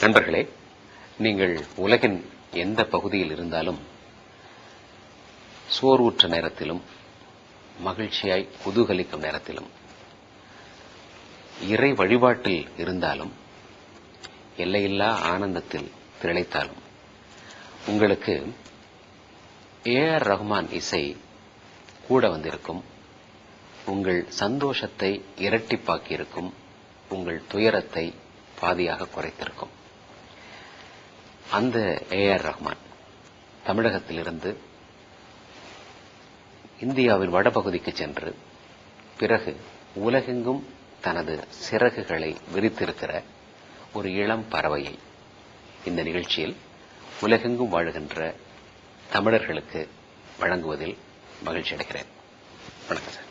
நண்பர்களே, நீங்கள் உலகின் எந்த பகுதியில் இருந்தாலும் சோர்வுற்ற நேரத்திலும் மகிழ்ச்சியாய் குதூகலிக்கும் நேரத்திலும் இறை வழிபாட்டில் இருந்தாலும் எல்லையில்லா ஆனந்தத்தில் திளைத்தாலும் உங்களுக்கு ஏஆர் ரஹ்மான் இசை கூட வந்திருக்கும். உங்கள் சந்தோஷத்தை இரட்டிப்பாக்கியிருக்கும். உங்கள் துயரத்தை பாதியாக குறைத்திருக்கும். அந்த ஏஆர் ரஹ்மான் தமிழகத்திலிருந்து இந்தியாவின் வடபகுதிக்கு சென்று பிறகு உலகெங்கும் தனது சிறகுகளை விரித்திருக்கிற ஒரு இளம் பறவையை இந்த நிகழ்ச்சியில் உலகெங்கும் வாழுகின்ற தமிழர்களுக்கு வழங்குவதில் மகிழ்ச்சி அடைகிறேன். வணக்கம் சார்.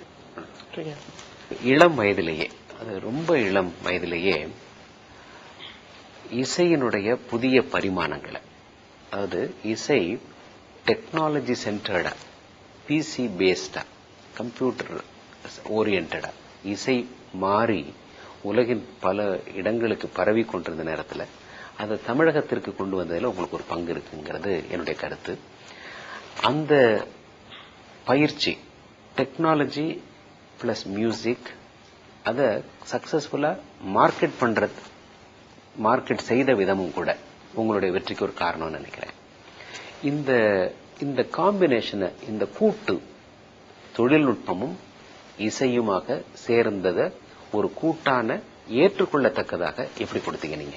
இளம் வயதிலேயே, அது ரொம்ப இளம் வயதிலேயே இசையினுடைய புதிய பரிமாணங்களை, அதாவது இசை டெக்னாலஜி சென்டர்டா, பிசி பேஸ்டா, கம்ப்யூட்டர் ஓரியன்டா இசை மாறி உலகின் பல இடங்களுக்கு பரவி கொண்டிருந்த நேரத்தில் அதை தமிழகத்திற்கு கொண்டு வந்ததில் உங்களுக்கு ஒரு பங்கு இருக்குங்கிறது என்னுடைய கருத்து. அந்த பயிற்சி டெக்னாலஜி பிளஸ் மியூசிக் அதை சக்சஸ்ஃபுல்லா மார்க்கெட் செய்த விதமும் கூட உங்களுடைய வெற்றிக்கு ஒரு காரணம்னு நினைக்கிறேன். இந்த காம்பினேஷனை, இந்த கூட்டு தொழில்நுட்பமும் இசையுமாக சேர்ந்தத ஒரு கூட்டான ஏற்றுக்கொள்ளத்தக்கதாக எப்படி கொடுத்தீங்க நீங்க?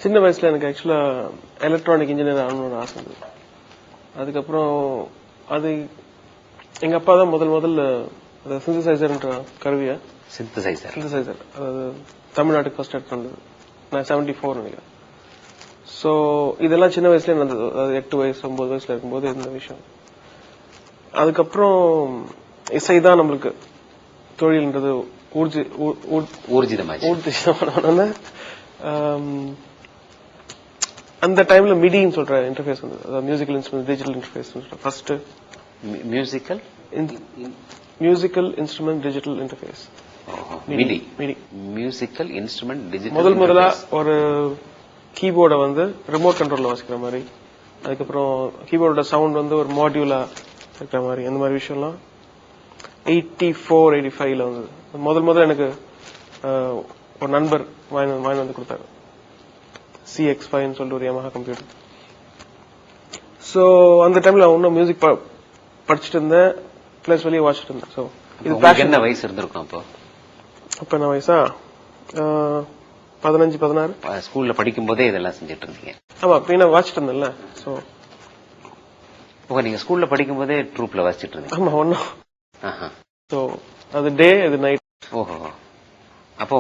சின்ன வயசுல எனக்கு ஆக்சுவலா எலக்ட்ரானிக் இன்ஜினியர் ஆகணும்னு ஆசை இருந்தது. அதுக்கப்புறம் அது எங்க அப்பா தான் முதல்ல சிந்தசைசர்ன்ற கருவியை சிந்தசைசர் அதாவது தமிழ்நாட்டுக்கு ஃபர்ஸ்ட் ஸ்டார்ட் பண்ணது. நான் 74 நினைக்கிறேன். சோ இதெல்லாம் சின்ன வயசுல நடந்தது. அதாவது 8 வயசு 9 வயசுல இருக்கும்போது இந்த விஷயம். அதுக்கப்புறம் இசைதான் நம்மளுக்கு தொழில்ன்றது ஊர்ஜிதமான அந்த டைம்ல மிடின்னு சொல்ற இன்டர்ஃபேஸ் வந்தது. அதாவது musical instrument digital interface first musical instrument digital interface midi musical instrument digital முதலா ஒரு கீபோர்டை வந்து ரிமோட் கண்ட்ரோல்ல வாசிக்கிற மாதிரி, அதுக்கப்புறம் கீபோர்டோட சவுண்ட் வந்து ஒரு மாடியூலா இருக்கிற மாதிரி, அந்த மாதிரி விஷயம்லாம் 84-85ல வந்தது. முதல்ல எனக்கு ஒரு நண்பர் வாங்கி வந்து கொடுத்தாரு. CX5 சொல்லிட்டு ஒரு Yamaha கம்ப்யூட்டர். சோ அந்த டைம்ல இன்னும் மியூசிக் படிச்சுட்டு இருந்தேன், பிளஸ் வெளியே வாசிச்சுட்டு இருந்தேன். சோ இது என்ன வயசு இருந்திருக்கும் அப்ப என்ன வயசா? 15-16. ஸ்கூல்ல படிக்கும் போதே இதெல்லாம் செஞ்சுட்டு இருந்தீங்க? ஆமா, அப்ப வாசிச்சுட்டு இருந்தேன்ல. சோ நீங்க ஸ்கூல்ல படிக்கும் போதே ட்ரூப்ல வாசிச்சுட்டு இருந்தீங்க? ஆமா, ஒன்னும். சோ அது டே, அது நைட். ஓஹோ. அப்போ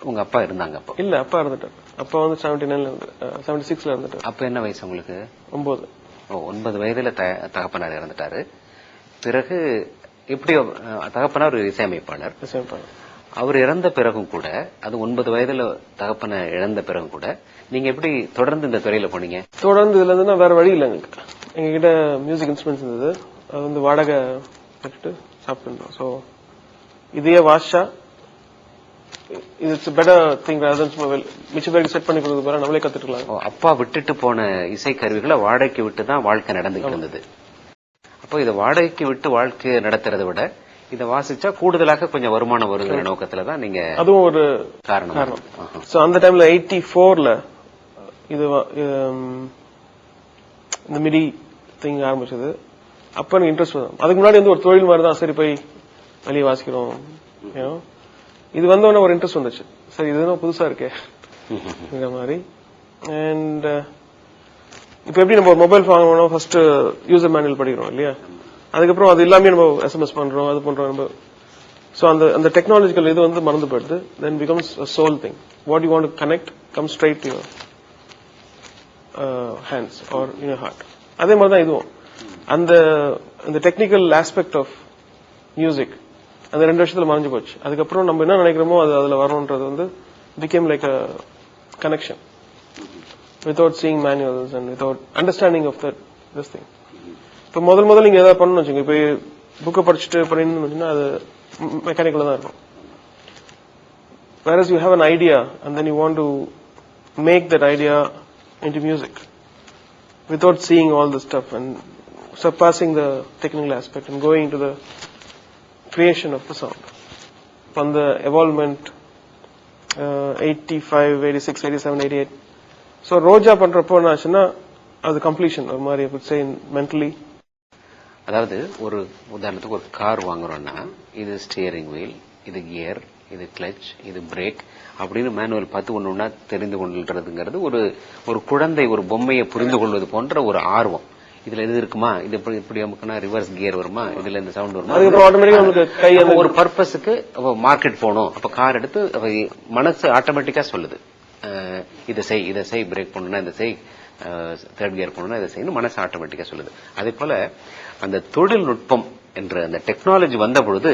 உங்க அப்பா இருந்தாங்க? அப்போ இல்ல, அப்பா இருந்துட்டாரு. அப்பா வந்து 76ல இருந்துட்டாரு. அப்ப என்ன வயசு உங்களுக்கு? 9. 9 வயதுல தகப்பனார் இறந்துட்டாரு. பிறகு எப்படியோ தகப்பனார் ஒரு இசையமைப்பாளர். அவர் இறந்த பிறகும் கூட, அது 9 வயதுல தகப்பனை இழந்த பிறகும் கூட நீங்க எப்படி தொடர்ந்து இந்த துறையில போனீங்க? தொடர்ந்து இதுல இருந்து வேற வழி இல்லை எங்களுக்கு. எங்ககிட்ட மியூசிக் இன்ஸ்ட்ருமெண்ட்ஸ் இருந்தது. அது வந்து வாடகை கட்டிட்டு சாப்பிட்டு. சோ இதையே வாஷா இட்ஸ் பெட்டர் திங் மிச்ச பேருக்கு செட் பண்ணி கொடுக்க போற நம்மளே கத்துக்கலாம். அப்பா விட்டுட்டு போன இசை கருவிகளை வாடகைக்கு விட்டு தான் வாழ்க்கை நடந்துகிட்டு இருந்தது. அப்போ இதை வாடகைக்கு விட்டு வாழ்க்கை நடத்துறதை விட இதை வாசிச்சா கூடுதலாக கொஞ்சம் வருமானம் வருங்கிற நோக்கத்துலதான் நீங்க, அதுவும் ஒரு காரணம். அந்த டைம்ல 84ல இது இந்த மிடி திங் ஆரம்பிச்சது. அப்ப எனக்கு இன்ட்ரெஸ்ட் வரும். அதுக்கு முன்னாடி வந்து ஒரு தொழில் மாதிரி தான், சரி போய் வெளியே வாசிக்கிறோம். இது வந்தோடனே ஒரு இன்ட்ரெஸ்ட் வந்துச்சு. சரி, இதுதான் புதுசா இருக்கே இந்த மாதிரி. அண்ட் இப்ப எப்படி நம்ம ஒரு மொபைல் வாங்கணும், ஃபர்ஸ்ட் யூசர் மேனுவல் படிக்கிறோம் இல்லையா? அதுக்கப்புறம் அது எல்லாமே நம்ம SMS பண்றோம், அது பண்றோம் நம்ம. சோ அந்த டெக்னாலஜிக்கல் இது வந்து மறந்து போயிடுது. தென் becomes a soul thing. What you want to connect comes straight to your hands or in your heart. அதே மாதிரி தான் இதுவும். அந்த டெக்னிக்கல் ஆஸ்பெக்ட் ஆஃப் மியூசிக் அந்த 2 வருஷத்துல மறைஞ்சு போச்சு. அதுக்கப்புறம் நம்ம என்ன நினைக்கிறோமோ அது அதுல வரணும்ன்றது வந்து became like a connection without seeing manuals and without understanding of this thing. இப்ப முதல்ல நீங்க ஏதாவது பண்ணணும் வச்சுங்க, இப்ப புக்கை படிச்சுட்டு பண்ணிருந்தீங்கன்னா அது மெக்கானிக்கலா தான் இருக்கும். whereas you have an idea and then you want to make that idea into music without seeing all the stuff and surpassing the technical aspect and going into the creation of the sound. From the evolvement 85, 86, 87, 88. So ரோஜா பண்றப்போ என்ன ஆச்சுன்னா அது completion ஒரு மாதிரி I would say mentally. அதாவது ஒரு உதாரணத்துக்கு ஒரு கார் வாங்குறோம்னா இது ஸ்டியரிங் வீல், இது கியர், இது கிளட்ச், இது பிரேக் அப்படின்னு மேனுவல் பார்த்து ஒன்று ஒன்றா தெரிந்து கொள்றதுங்கிறது ஒரு குழந்தை ஒரு பொம்மையை புரிந்து கொள்வது போன்ற ஒரு ஆர்வம். இதுல எது இருக்குமா, இது இப்படி நமக்குன்னா ரிவர்ஸ் கியர் வருமா, இதுல இந்த சவுண்ட் வருமா, ஒரு பர்பஸுக்கு மார்க்கெட் போகணும். அப்ப கார் எடுத்து மனசு ஆட்டோமேட்டிக்கா சொல்லுது இதை செய், பிரேக் பண்ணணும்னா இதை செய், தேர்ட் கியர் பண்ணணும்னா இதை செய்யணும், மனசு ஆட்டோமேட்டிக்கா சொல்லுது. அதே போல அந்த தொழில்நுட்பம் என்ற அந்த டெக்னாலஜி வந்த பொழுது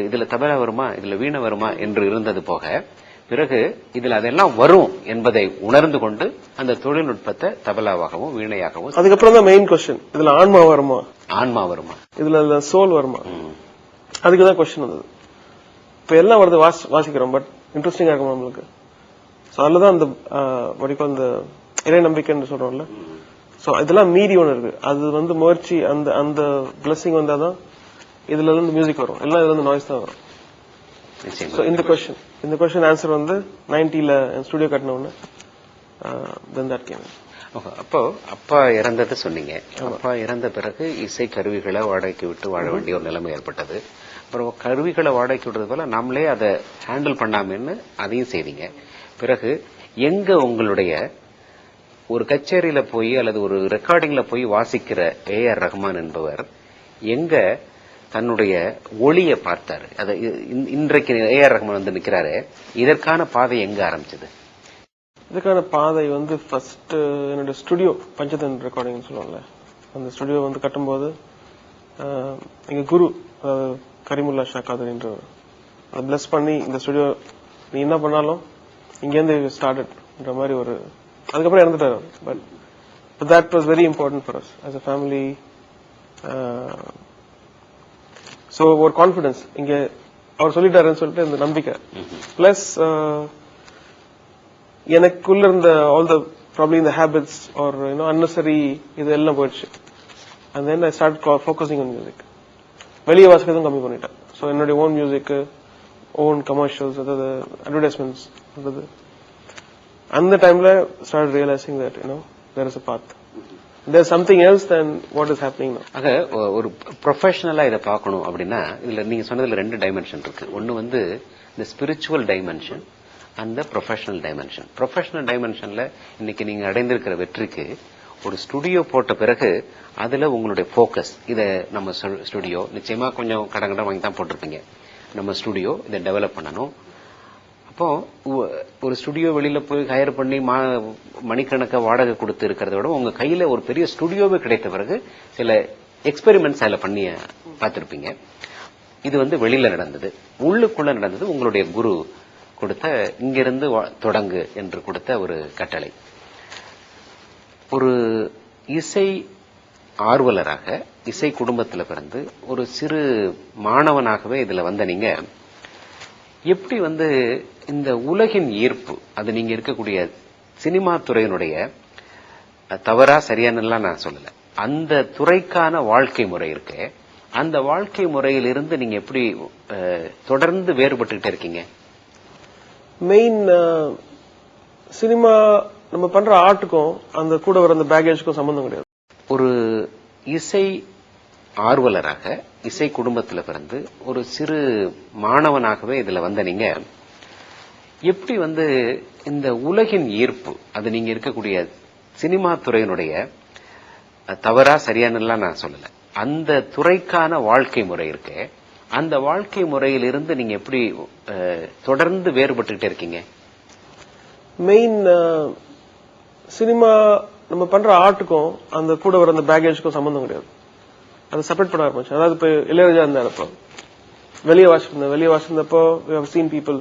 இதுல தபலா வருமா, இதுல வீணை வருமா என்று இருந்தது போக, பிறகு இதுல அதெல்லாம் வரும் என்பதை உணர்ந்து கொண்டு அந்த தொழில்நுட்பத்தை தபலாவாகவும் வீணையாகவும். அதுக்கப்புறம் தான் மெயின் கொஸ்டின், இதுல ஆன்மா வருமா, இதுல சோல் வருமா, அதுக்குதான் கொஸ்டின் வந்தது. இப்ப எல்லாம் வருது வாசிக்கிறோம், பட் இன்ட்ரெஸ்டிங்கா இருக்கும் நம்மளுக்கு. அதுலதான் அந்த அந்த இறை நம்பிக்கைன்னு சொல்றோம்ல, சோ இதெல்லாம் மீறி ஒண்ணு இருக்கு. அது முயற்சி, அந்த பிளஸிங் வந்தாதான் இதுல இருந்து மியூசிக் வரும். எல்லாம் இதுல இருந்து நாய்ஸ் தான் வரும். இந்த கொஸ்டின் ஆன்சர் 90ல ஸ்டுடியோ கட்டின உடனே அப்போ அப்பா இறந்தது சொன்னீங்க. அப்பா இறந்த பிறகு இசை கருவிகளை வாடகைக்கு விட்டு வாழ வேண்டிய ஒரு நிலைமை ஏற்பட்டது. அப்புறம் கருவிகளை வாடகைக்கு விடுறது போல நாமளே அதை ஹேண்டில் பண்ணாமன்னு அதையும் செய்தீங்க. பிறகு எங்க உங்களுடைய ஒரு கச்சேரியில போய் அல்லது ஒரு ரெக்கார்டிங்ல போய் வாசிக்கிற ஏஆர் ரஹ்மான் என்பவர் எங்க தன்னுடைய ஒளியை பார்த்தாரு? அது இன்றைக்கு ஏஆர் ரஹ்மான் நிக்கிறாரு, இதற்கான பாதை எங்க ஆரம்பிச்சது? இதுக்கான பாதை ஃபர்ஸ்ட் என்னோட ஸ்டுடியோ பஞ்சதன் ரெக்கார்டிங் சொல்லுவாங்கல்ல, அந்த ஸ்டுடியோ கட்டும்போது எங்க குரு கரிமுல்லா ஷா காதரின்ற பிளஸ் பண்ணி இந்த ஸ்டுடியோ நீ என்ன பண்ணாலும் இங்கேருந்து ஸ்டார்டட்ன்ற மாதிரி அதுக்கப்புறம் இறந்துட்டாரு. But that was very important for us as a family. So ஒரு கான்பிடன்ஸ் இங்க அவர் சொல்லிட்டாருன்னு சொல்லிட்டு இந்த நம்பிக்கை பிளஸ் எனக்குள்ள இருந்த ஆல் த ப்ராப்ளம் இந்த ஹேபிட்ஸ் ஆர் அன்னெசரி இது எல்லாம் போயிடுச்சு. And then I start focusing on music. வெளியே வாசிக்கிறதும் கம்மி பண்ணிட்டேன். ஸோ என்னுடைய ஓன் மியூசிக், ஓன் கமர்ஷியல்ஸ், அதாவது அட்வர்டைஸ்மெண்ட்ஸ், அந்த டைம்ல start realising that there is a path, there is something else than what is happening now. ஆக ஒரு ப்ரொஃபஷனலா இதை பார்க்கணும் அப்படின்னா இதுல நீங்க சொன்னதுல 2 டைமென்ஷன் இருக்கு. ஒன்னு இந்த spiritual dimension and the professional dimension. Professional டைமென்ஷன்ல இன்னைக்கு நீங்க அடைந்திருக்கிற வெற்றிக்கு ஒரு ஸ்டுடியோ போட்ட பிறகு அதுல உங்களுடைய போக்கஸ், இதை நம்ம ஸ்டுடியோ நிச்சயமா கொஞ்சம் கடன் வாங்கி தான் போட்டிருப்பீங்க. நம்ம ஸ்டுடியோ இதை டெவலப் பண்ணணும். அப்போ ஒரு ஸ்டுடியோ வெளியில போய் ஹையர் பண்ணி மணிக்கணக்க வாடகை கொடுத்து இருக்கிறத விட உங்க கையில ஒரு பெரிய ஸ்டுடியோவே கிடைத்த பிறகு சில எக்ஸ்பெரிமெண்ட்ஸ் அதுல பண்ணி பார்த்திருப்பீங்க. இது வெளியில நடந்தது. உள்ளுக்குள்ள நடந்தது உங்களுடைய குரு கொடுத்த இங்கிருந்து தொடங்கு என்று கொடுத்த ஒரு கட்டளை. ஒரு இசை ஆர்வலராக இசை குடும்பத்தில் பிறந்து ஒரு சிறு மாணவனாகவே இதுல நீங்க எப்படி இந்த உலகின் ஈர்ப்பு, அது நீங்க இருக்கக்கூடிய சினிமா துறையினுடைய தவறா சரியானலாம் நான் சொல்லல, அந்த துறைக்கான வாழ்க்கை முறை இருக்கு, அந்த வாழ்க்கை முறையிலிருந்து நீங்க எப்படி தொடர்ந்து வேறுபட்டுக்கிட்டே இருக்கீங்க? மெயின் சினிமா நம்ம பண்ற ஆர்ட்டுக்கும் அந்த கூட வர அந்த பேகேஜுக்கும் சம்பந்தம் கிடையாது. ஒரு இசை ஆர்வலராக இசை குடும்பத்தில் பிறந்து ஒரு சிறு மாணவனாகவே இதுல நீங்க எப்படி இந்த உலகின் ஈர்ப்பு, அது நீங்க இருக்கக்கூடிய சினிமா துறையினுடைய தவறா சரியானலாம் நான் சொல்லல, அந்த துறைக்கான வாழ்க்கை முறை இருக்கு, அந்த வாழ்க்கை முறையிலிருந்து நீங்க எப்படி தொடர்ந்து வேறுபட்டுக்கிட்டே இருக்கீங்க? மெயின் சினிமா நம்ம பண்ற ஆர்ட்டுக்கும் அந்த கூட வர அந்த பேகேஜுக்கும் சம்பந்தம் கிடையாது. அதை செப்பரேட் பண்ண ஆரம்பிச்சு. அதாவது இப்ப இளையராஜா இருந்தாரப்போ வெளியே வாசிச்சிருந்தப்போ we have seen people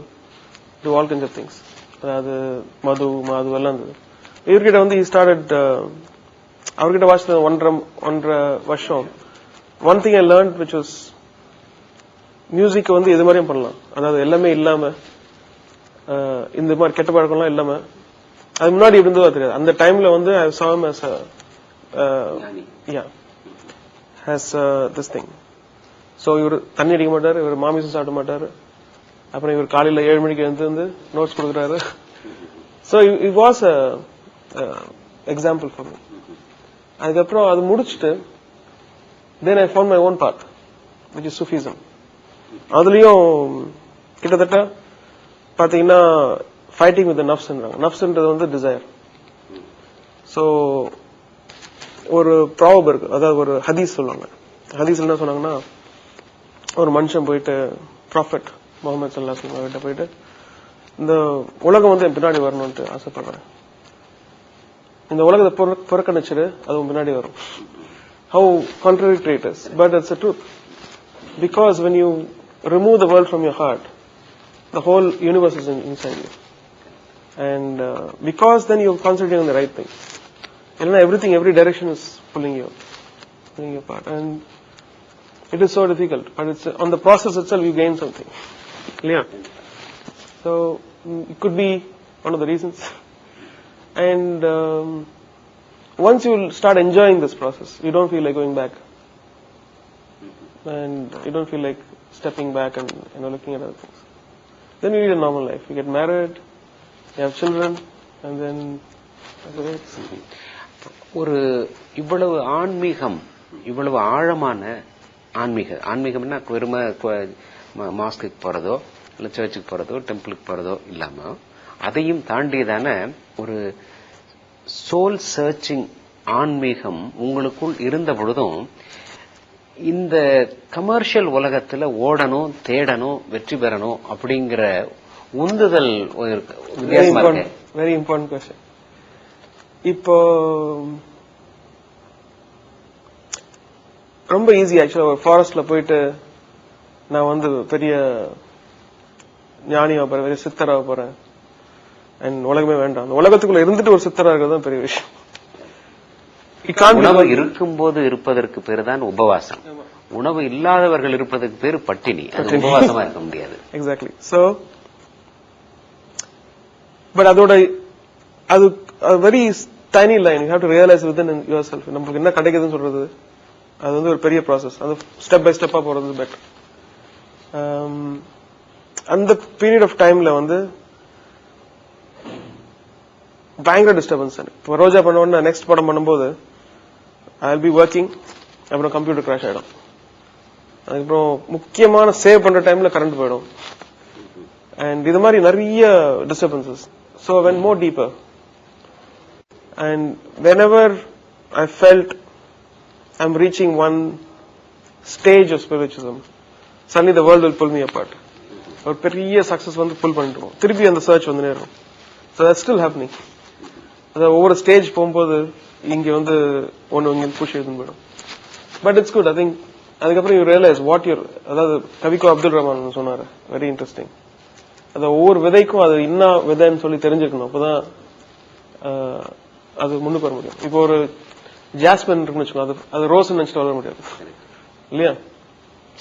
do all kinds of things. அதாவது மது எல்லாம் இருந்தது. இவர்கிட்ட he started அவர்கிட்ட வாசிச்ச 1.5 வருஷம் one thing I learned which was music இது மாதிரியும் பண்ணலாம். அதாவது எல்லாமே இல்லாம இந்த மாதிரி கெட்ட பழக்கம்லாம் இல்லாம அது முன்னாடி இருந்ததோ தெரியாது. அந்த டைம்ல வந்து I saw him as a yeah has this thing. So இவர் தண்ணி அடிக்க மாட்டாரு, இவர் மாமிசம் சாப்பிட மாட்டாரு. அப்புறம் இவர் காலையில 7 மணிக்கு எழுந்து நோட்ஸ் கொடுக்குறாரு. So it was a example for me. அதுக்கப்புறம் அது முடிச்சுட்டு then I found my own path, which is Sufism. அதுலயும் கிட்டத்தட்ட பாத்தீங்கன்னா ஃபைட்டிங் வித் நஃப்ஸ்ன்றாங்க. நஃப்ஸ்ன்றது வந்து டிசைர். சோ ஒரு ப்ராவர்ப் இருக்கு, அதாவது ஒரு ஹதீஸ் சொல்லுவாங்க. ஹதீஸ் என்ன சொன்னாங்கன்னா, ஒரு மனுஷன் போயிட்டு ப்ராஃபெட் முகமது ஸல்லல்லாஹு அலைஹி வஸல்லம் கிட்ட போயிட்டு, இந்த உலகம் வந்து என் பின்னாடி வரணும்னு ஆசைப்படுறேன், இந்த உலகத்தை புறக்கணிச்சிரு, அது உன் பின்னாடி வரும். How contradictory it is, but it's the truth. Because when you remove the world from your heart, the whole universe is inside you. And because then you're concentrating on the right thing. Everything, every direction is pulling you apart. And it is so difficult, but it's on the process itself you gain something. Yeah. So it could be one of the reasons. And once you start enjoying this process, you don't feel like going back. And you don't feel like stepping back and looking at other things. Then you lead a normal life. You get married, you have children, and then ஒரு இவ்வளவு ஆன்மீகம், இவ்வளவு ஆழமான ஆன்மீகம்னா வெறும mask போறதோ இல்ல சர்ச்சுக்கு போறதோ டெம்பிளுக்கு போறதோ இல்லாம அதையும் தாண்டியதான ஒரு சோல் சர்ச்சிங் ஆன்மீகம் உங்களுக்குள் இருந்த பொழுதும் இந்த கமர்ஷியல் உலகத்துல ஓடணும், தேடணும், வெற்றி பெறணும் அப்படிங்கிற உந்துதல் வித்தியாசமா இருக்கு. Very important question. இப்போ ரொம்ப ஈஸி ஆக்சுவலா ஒரு ஃபாரஸ்ட்ல போயிட்டு நான் வந்து பெரிய ஞானியா போறேன், பெரிய சித்தராக போறேன், அண்ட் உலகமே வேண்டாம், அந்த உலகத்துக்குள்ள இருந்துட்டு ஒரு சித்தரா இருக்கிறது தான் பெரிய விஷயம். உணவு இருக்கும்போது இருப்பதற்கு பேரு தான் உபவாசம். உணவு இல்லாதவர்கள் இருப்பதற்கு பேரு பட்டினி. அது உபவாசமா இருக்க முடியாது. எக்ஸாக்ட்லி. சோ பட் அதோட அது very tiny line. You have to realise within your self நமக்கு என்ன கிடைக்குதுன்னு சொல்றது. அது வந்து ஒரு பெரிய ப்ராசஸ். அது ஸ்டெப் பை ஸ்டெப்பா போறது பெட்டர். அந்த பீரியட் ஆஃப் டைம்ல வந்து பயங்கர டிஸ்டர்பன்ஸ். இப்போ ரோஜா பண்ண உடனே நெக்ஸ்ட் படம் பண்ணும்போது ஐ வில் பி ஒர்க்கிங், அப்புறம் கம்ப்யூட்டர் கிராஷ் ஆயிடும். அதுக்கப்புறம் முக்கியமான சேவ் பண்ற டைம்ல கரண்ட் போயிடும். அண்ட் இது மாதிரி நிறைய disturbances. So when more deeper and whenever I felt I am reaching one stage of spiritualism, suddenly the world will pull me apart. ஒரு பெரிய சக்சஸ் வந்து புல் பண்ணிட்டு திருப்பி அந்த சர்ச் வந்து நேரும். So that's still happening. அதாவது ஒவ்வொரு ஸ்டேஜ் போகும்போது இங்க வந்து ஒன்னு இங்க புஷ் எழுதுன்னு போயிடும். But it's good. I think அதுக்கப்புறம் யூ ரியலைஸ் வாட் யூர், அதாவது கவிக்கோ அப்துல் ரஹ்மான் சொன்னாரு, வெரி இன்ட்ரெஸ்டிங். அது ஒவ்வொரு விதைக்கும் அது என்ன விதைன்னு சொல்லி தெரிஞ்சுக்கணும், அப்பதான் அது முன்னுக்கு வர முடியும். இப்போ ஒரு ஜாஸ்மின் இருக்குன்னு வச்சுக்கோங்க, அது ரோஸ் நினைச்சிட்டு வளர முடியாது இல்லையா?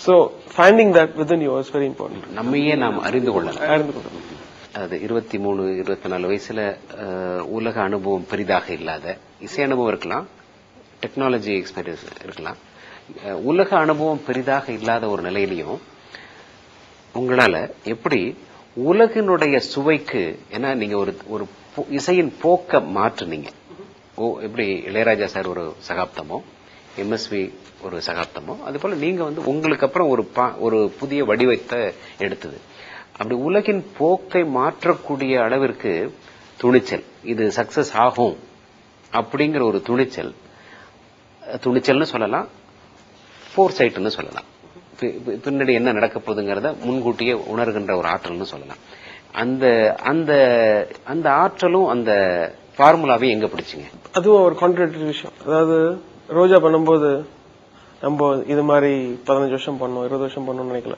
So finding that within you is very important. நம்மையே நாம் அறிந்து கொள்ளலாம். அது 23, 24 வயசுல உலக அனுபவம் பெரிதாக இல்லாத, இசை அனுபவம் இருக்கலாம், டெக்னாலஜி எக்ஸ்பீரியன்ஸ் இருக்கலாம், உலக அனுபவம் பெரிதாக இல்லாத ஒரு நிலையிலையும் உங்களால எப்படி உலகினுடைய சுவைக்கு, ஏன்னா நீங்க ஒரு இசையின் போக்க மாற்றுனீங்க. எப்படி இளையராஜா சார் ஒரு சகாப்தமோ, எம்எஸ்வி ஒரு சகாப்தமோ, அது போல நீங்க வந்து உங்களுக்கு அப்புறம் ஒரு புதிய வடிவத்தை எடுத்தது. அப்படி உலகின் போக்கை மாற்றக்கூடிய அளவிற்கு துணிச்சல், இது சக்சஸ் ஆகும் அப்படிங்கிற ஒரு துணிச்சல்னு சொல்லலாம், ஃபோர்சைட்னு சொல்லலாம். பின்னாடி என்ன நடக்க போகுதுங்கிறத முன்கூட்டியே உணர்கின்ற ஒரு ஆற்றல்னு சொல்லலாம். அந்த அந்த அந்த ஆற்றலும் அந்த ஃபார்முலாவையும் எங்க பிடிச்சிங்க? அதுவும் ஒரு கான்ட்ராக்டரி விஷயம். அதாவது ரோஜா பண்ணும்போது நம்ம இது மாதிரி 15 வருஷம் பண்ணோம், 20 வருஷம் பண்ணோம்னு நினைக்கல.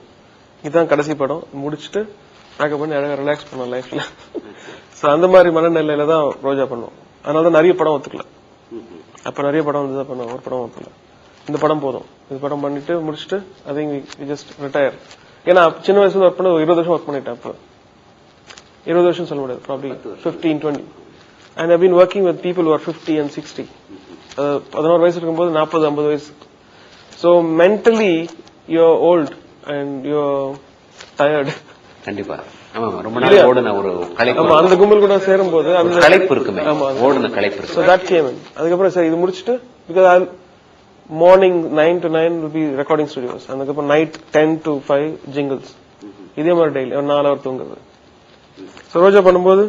இதுதான் கடைசி படம், முடிச்சுட்டு பேக்கப் பண்ணி அழகா ரிலாக்ஸ் பண்ணோம் லைஃப்ல. சோ அந்த மாதிரி மனநிலையில தான் ரோஜா பண்ணுவோம். அதனாலதான் நிறைய படம் ஒத்துக்கல. அப்ப நிறைய படம் வந்து பண்ணுவோம், ஒரு படம் ஒத்துக்கல. இந்த படம் போதும், இந்த படம் பண்ணிட்டு முடிச்சுட்டு ஐ திங்க் ஜஸ்ட் ரிட்டையர். ஏன்னா சின்ன வயசுல ஒர்க் பண்ண 20 வருஷம் ஒர்க் பண்ணிட்டேன். அப்ப 20 வருஷம் சொல்ல முடியாது, probably 15, 20. and I've been working with people who are 50 and 60. 11 வயசு இருக்கும்போது 40-50 வயசு. So mentally you're old and you're tired. கண்டிப்பா. ஆமா, ரொம்ப நாள் ஓடுன ஒரு களைப்பு. ஆமா, அந்த கும்பல் கூட சேரும்போது அந்த களைப்பு இருக்குமே. ஓடுன களைப்பு இருக்கு. So that came in. அதுக்கப்புறம் சரி இது முடிச்சிட்டு because I'll morning 9 to 9 will be recording studios. அதுக்கப்புறம் night 10 to 5 jingles. இதே மாதிரி டெய்லி ஒரு 4 hour தூங்குறது. So ரோஜா பண்ணும்போது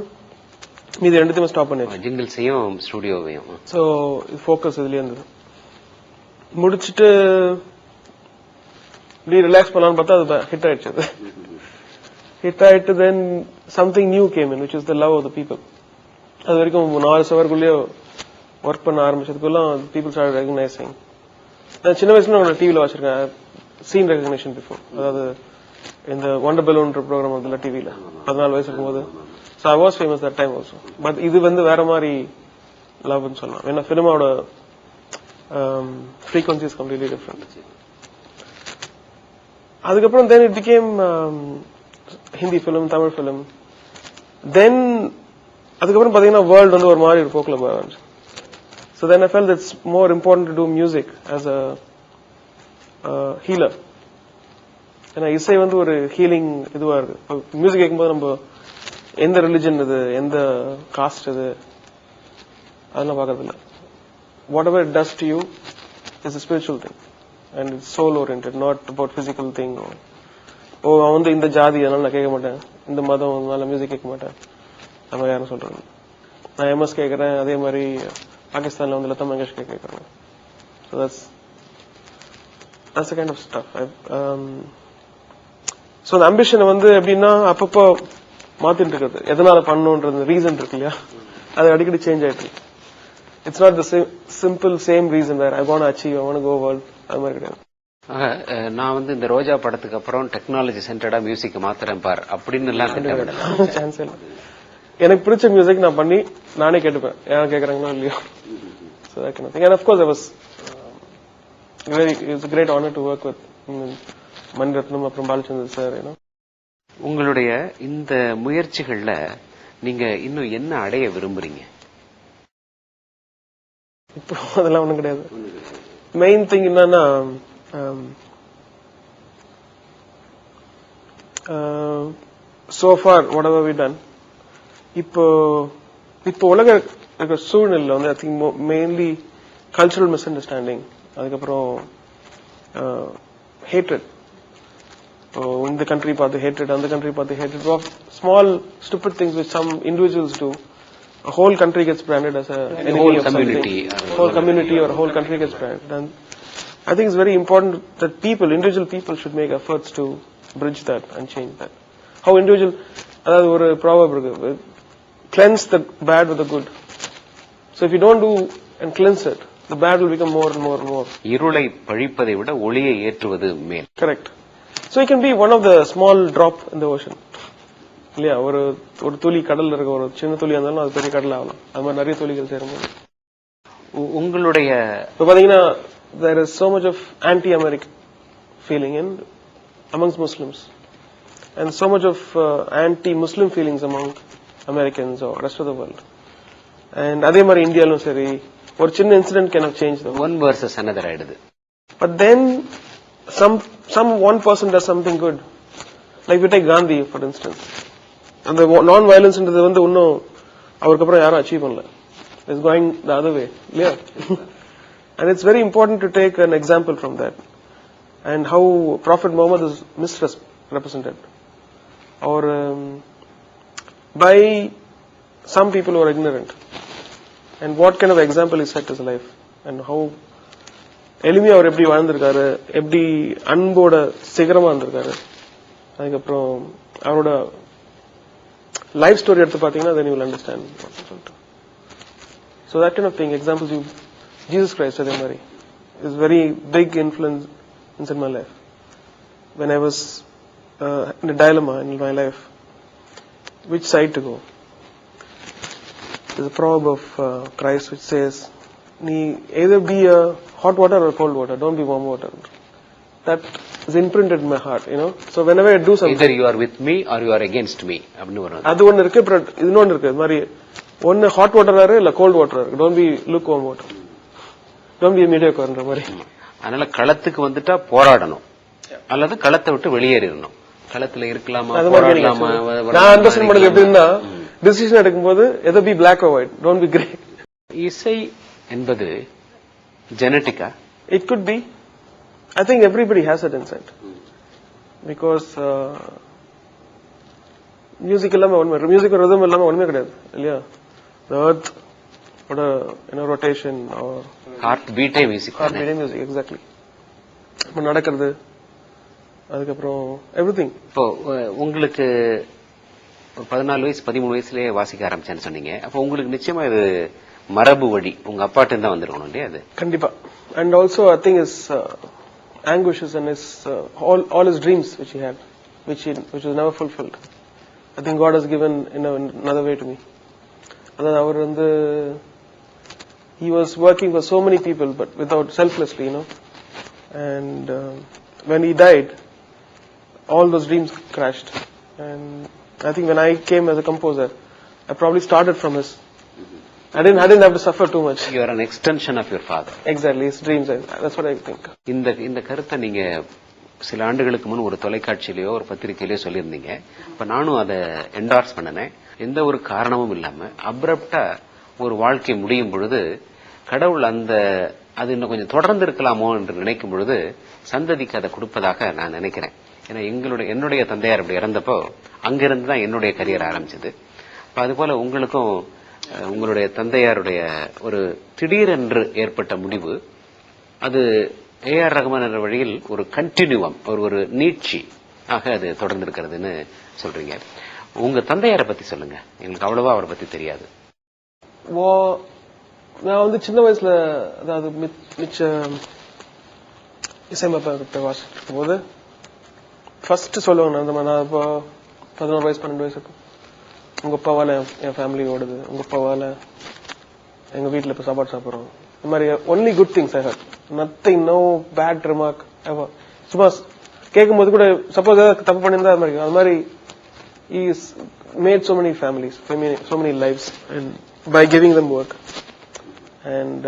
மீதி ரெண்டுத்தையுமே ஸ்டாப் பண்ணிடுச்சு. ஜிங்கிள்ஸையும் ஸ்டுடியோவையும். ஸோ ஃபோக்கஸ் இதுலயே இருந்தது. முடிச்சுட்டு இப்படி ரிலாக்ஸ் பண்ணலான்னு பார்த்தா அது ஹிட் ஆயிடுச்சு. அது ஹிட் ஆயிட்டு then something new came in which is the love of the people. அது வரைக்கும் 4 சவருக்குள்ளேயே ஒர்க் பண்ண ஆரம்பிச்சதுக்குள்ள பீப்புள் ஸ்டார்ட் ரெகனைசிங். நான் சின்ன வயசுல உங்களோட டிவியில் வச்சிருக்கேன் சீன் ரெகக்னிஷன் பிஃபோர். அதாவது இந்த ஒண்டர் பெலூன் ப்ரோக்ராம் வந்துல டிவியில 14 வயசு இருக்கும்போது. So I was famous that time also. But இது வந்து வேற மாதிரி லவ்னு சொல்லலாம். ஏன்னா ஃபிலிமோட frequency is completely different. அதுக்கப்புறம் then it became Hindi film, Tamil film. Then அதுக்கப்புறம் பாத்தீங்கன்னா வேர்ல்டு வந்து ஒரு மாதிரி ஒரு போக்குல போக ஆரம்பிச்சு. So then I felt it's more important to do music as a healer. ஏன்னா இசை வந்து ஒரு ஹீலிங் இதுவா இருக்கு. மியூசிக் கேட்கும்போது நம்ம எந்த ரிலிஜன் இது, எந்த காஸ்ட் இது, அதெல்லாம் பார்க்கறது இல்லை. What ever it does to you is a spiritual thing and it's soul oriented, not about physical thing. அவன் வந்து இந்த ஜாதி அதனால நான் கேட்க மாட்டேன், இந்த மதம் அதனால மியூசிக் கேட்க மாட்டேன், நம்ம யாரும் சொல்றாங்க. நான் எம்எஸ் கேட்கறேன், அதே மாதிரி பாகிஸ்தான்ல வந்து லதா மங்கேஷ்கர் கேட்கறாங்க. So that's the kind of stuff. So அந்த அம்பிஷனை வந்து எப்படின்னா அப்பப்போ மாத்திட்டு இருக்கிறது. எதனால பண்ணணும்ன்றது ரீசன் இருக்கு இல்லையா, அது அடிக்கடி சேஞ்ச் ஆயிட்டு. It's not the simple same reason where I want achieve, I want go world, அது மாதிரி கிடையாது. நான் வந்து இந்த ரோஜா படத்துக்கு அப்புறம் டெக்னாலஜி சென்டர்டா மியூசிக் மாத்துறேன் பார் அப்படின்னு எல்லாம் சான்ஸ் இல்லை. எனக்கு பிடிச்ச மியூசிக் நான் பண்ணி நானே கேட்டுப்பேன், யாரும் கேட்கறாங்களோ இல்லையோ. So that kind of thing. And of course I was it's a great honor to work with Mani Ratnam அப்புறம் பாலச்சந்தர் சார். உங்களுடைய இந்த முயற்சிகள்ல நீங்க இன்னும் என்ன அடைய விரும்புறீங்க? இப்போ அதெல்லாம் ஒண்ணும் கிடையாது. மெயின் திங் என்னன்னா so far whatever we done, இப்போ உலக சூழ்நிலை வந்து I think mainly cultural misunderstanding, அதுக்கப்புறம் ஹேட்ரட். இந்த கண்ட்ரி பார்த்து ஹேட்ரட், அந்த கண்ட்ரி பார்த்து hatred of small stupid things which some individuals do. A whole country gets branded as a enemy of something. Whole community or a whole country gets branded. And I think it's very important that individual people should make efforts to bridge that and change that. How individual, அதாவது ஒரு proverb இருக்கு, cleanse the bad with the good. So if you don't do and cleanse it, the bad will become more and more and more. இருளை பழிப்பதை விட ஒளியை ஏற்றுவது மேல். Correct. So it can be one of the small drop in the ocean. இல்லையா, ஒரு துளி கடல்ல இருக்க ஒரு சின்ன துளி இருந்தாலும் அது பெரிய கடல் ஆகலாம். அது மாதிரி நிறைய துளிகள் சேரும்போது உங்களுடைய இப்போ பாத்தீங்கன்னா there is so much of anti-American feeling amongst Muslims and so much of anti-Muslim feelings among Americans or rest of the world. And அதே மாதிரி இந்தியாலும் சரி ஒரு சின்ன incident can change one versus another ஆயிடுது. But then some one person does something good, like we take Gandhi for instance. அந்த நான் வயலன்ஸ்ன்றது வந்து இன்னும் அவருக்கு அப்புறம் யாரும் அச்சீவ் பண்ணல. It's going the other way இல்லையா. And it's very important to take an example from that and how Prophet Muhammad is misrepresented or by some people who are ignorant, and what kind of example he set his life and how எளிமையா அவர் எப்படி வாழ்ந்திருக்காரு, எப்படி அன்போட சிகரமா இருந்திருக்காரு. அதுக்கப்புறம் அவரோட life story எடுத்து பாத்தீங்கன்னா then you will understand. So that kind of thing, examples you Jesus Christ அதே மாதிரி is very big influence in my life. When I was in a dilemma in my life, which side to go? There's a proverb of Christ which says, either be a hot water or cold water, don't be warm water. That is imprinted in my heart, So whenever I do something, either you are with me or you are against me. அது ஒன்னு இருக்கு, இன்னொன்னு இருக்கு. இது மாதிரி ஒன்னு hot water இல்ல cold water. Don't be lukewarm water, don't be மீடியோக்கர்ன்ற மாதிரி. அதனால களத்துக்கு வந்துட்டா போராடணும் அல்லது களத்தை விட்டு வெளியேறிடணும். களத்துல இருக்கலாமா போராடலாமா. நான் அண்டர்ஸ்டாண்ட் பண்ணது எப்படின்னா டிசிஷன் எடுக்கும்போது எதோ be black or white, don't be grey. இசை என்பது ஜெனட்டிக்கா? It could be. I think everybody has it inside. Because music எல்லாமே ஒண்ணுமே, மியூசிக் ரிதம் எல்லாமே ஒண்ணுமே கிடையாது இல்லையா? The earth ஓட rotation or ஹார்ட் பீட்டே மியூசிக். ஹார்ட் பீட்டே மியூசிக், எக்ஸாக்ட்லி. இப்போ நடக்கிறது, அதுக்கப்புறம் எவ்ரிதிங். இப்போ உங்களுக்கு ஒரு 14 வயசு 13 வயசுலயே வாசிக்க ஆரம்பிச்சேன்னு சொன்னீங்க. அப்போ உங்களுக்கு நிச்சயமா இது மரபு வழி, உங்க அப்பாட்டு தான் வந்திருக்கணும் இல்லையா? அது கண்டிப்பா. And also I think his anguishes and his all his dreams which he had, which was never fulfilled. I think God has given in another way to me. Adha அவர் வந்து he was working for so many people but without selflessly, and when he died all those dreams crashed. And I think when I came as a composer I probably started from his. I didn't have to suffer too much. You are an extension of your father. Exactly, his dreams. That's what I think. இந்த கருத்தை நீங்க சில ஆண்டுகளுக்கு முன் ஒரு தொலைக்காட்சியிலயோ ஒரு பத்திரிகையிலயோ சொல்லியிருந்தீங்க. இப்ப நானும் அதை என்டார்ஸ் பண்ணினேன். எந்த ஒரு காரணமும் இல்லாம அப்ரப்டா ஒரு வாழ்க்கை முடியும் பொழுது கடவுள் அது இன்னும் கொஞ்சம் தொடர்ந்து இருக்கலாமோ என்று நினைக்கும் பொழுது சந்ததிக்கு அதை கொடுப்பதாக நான் நினைக்கிறேன். ஏன்னா என்னுடைய தந்தையார் அப்படி இறந்தப்போ அங்கிருந்து தான் என்னுடைய கரியர் ஆரம்பிச்சது. அது போல உங்களுக்கும் உங்களுடைய தந்தையாருடைய ஒரு திடீரென்று ஏற்பட்ட முடிவு, அது ஏஆர் ரஹ்மான் என்ற வழியில் ஒரு கண்டினியூவம், ஒரு நீட்சி ஆக அது தொடர்ந்து இருக்கிறதுன்னு சொல்றீங்க. உங்க தந்தையாரை பத்தி சொல்லுங்க, எங்களுக்கு அவ்வளவா அவரை பத்தி தெரியாது. நான் வந்து சின்ன வயசுல, அதாவது மிச்ச இசையமைப்பாளர்கிட்ட வாசிக்கும் போது ஃபர்ஸ்ட் சொல்லுவாங்க, நான் இப்போ 11 வயசு 12 வயசு இருக்கும், உங்க அப்பாவால என் ஃபேமிலி ஓடுது, உங்க அப்பாவால எங்க வீட்டுல இப்ப சாப்பாடு சாப்பிடுறோம், இந்த மாதிரி only good things I heard, nothing, no bad remark ever. சும்மா கேட்கும் போது கூட சப்போஸ் ஏதாவது தப்பு பண்ணியிருந்தா அது மாதிரி he made so many families, so many lives, and by giving them work and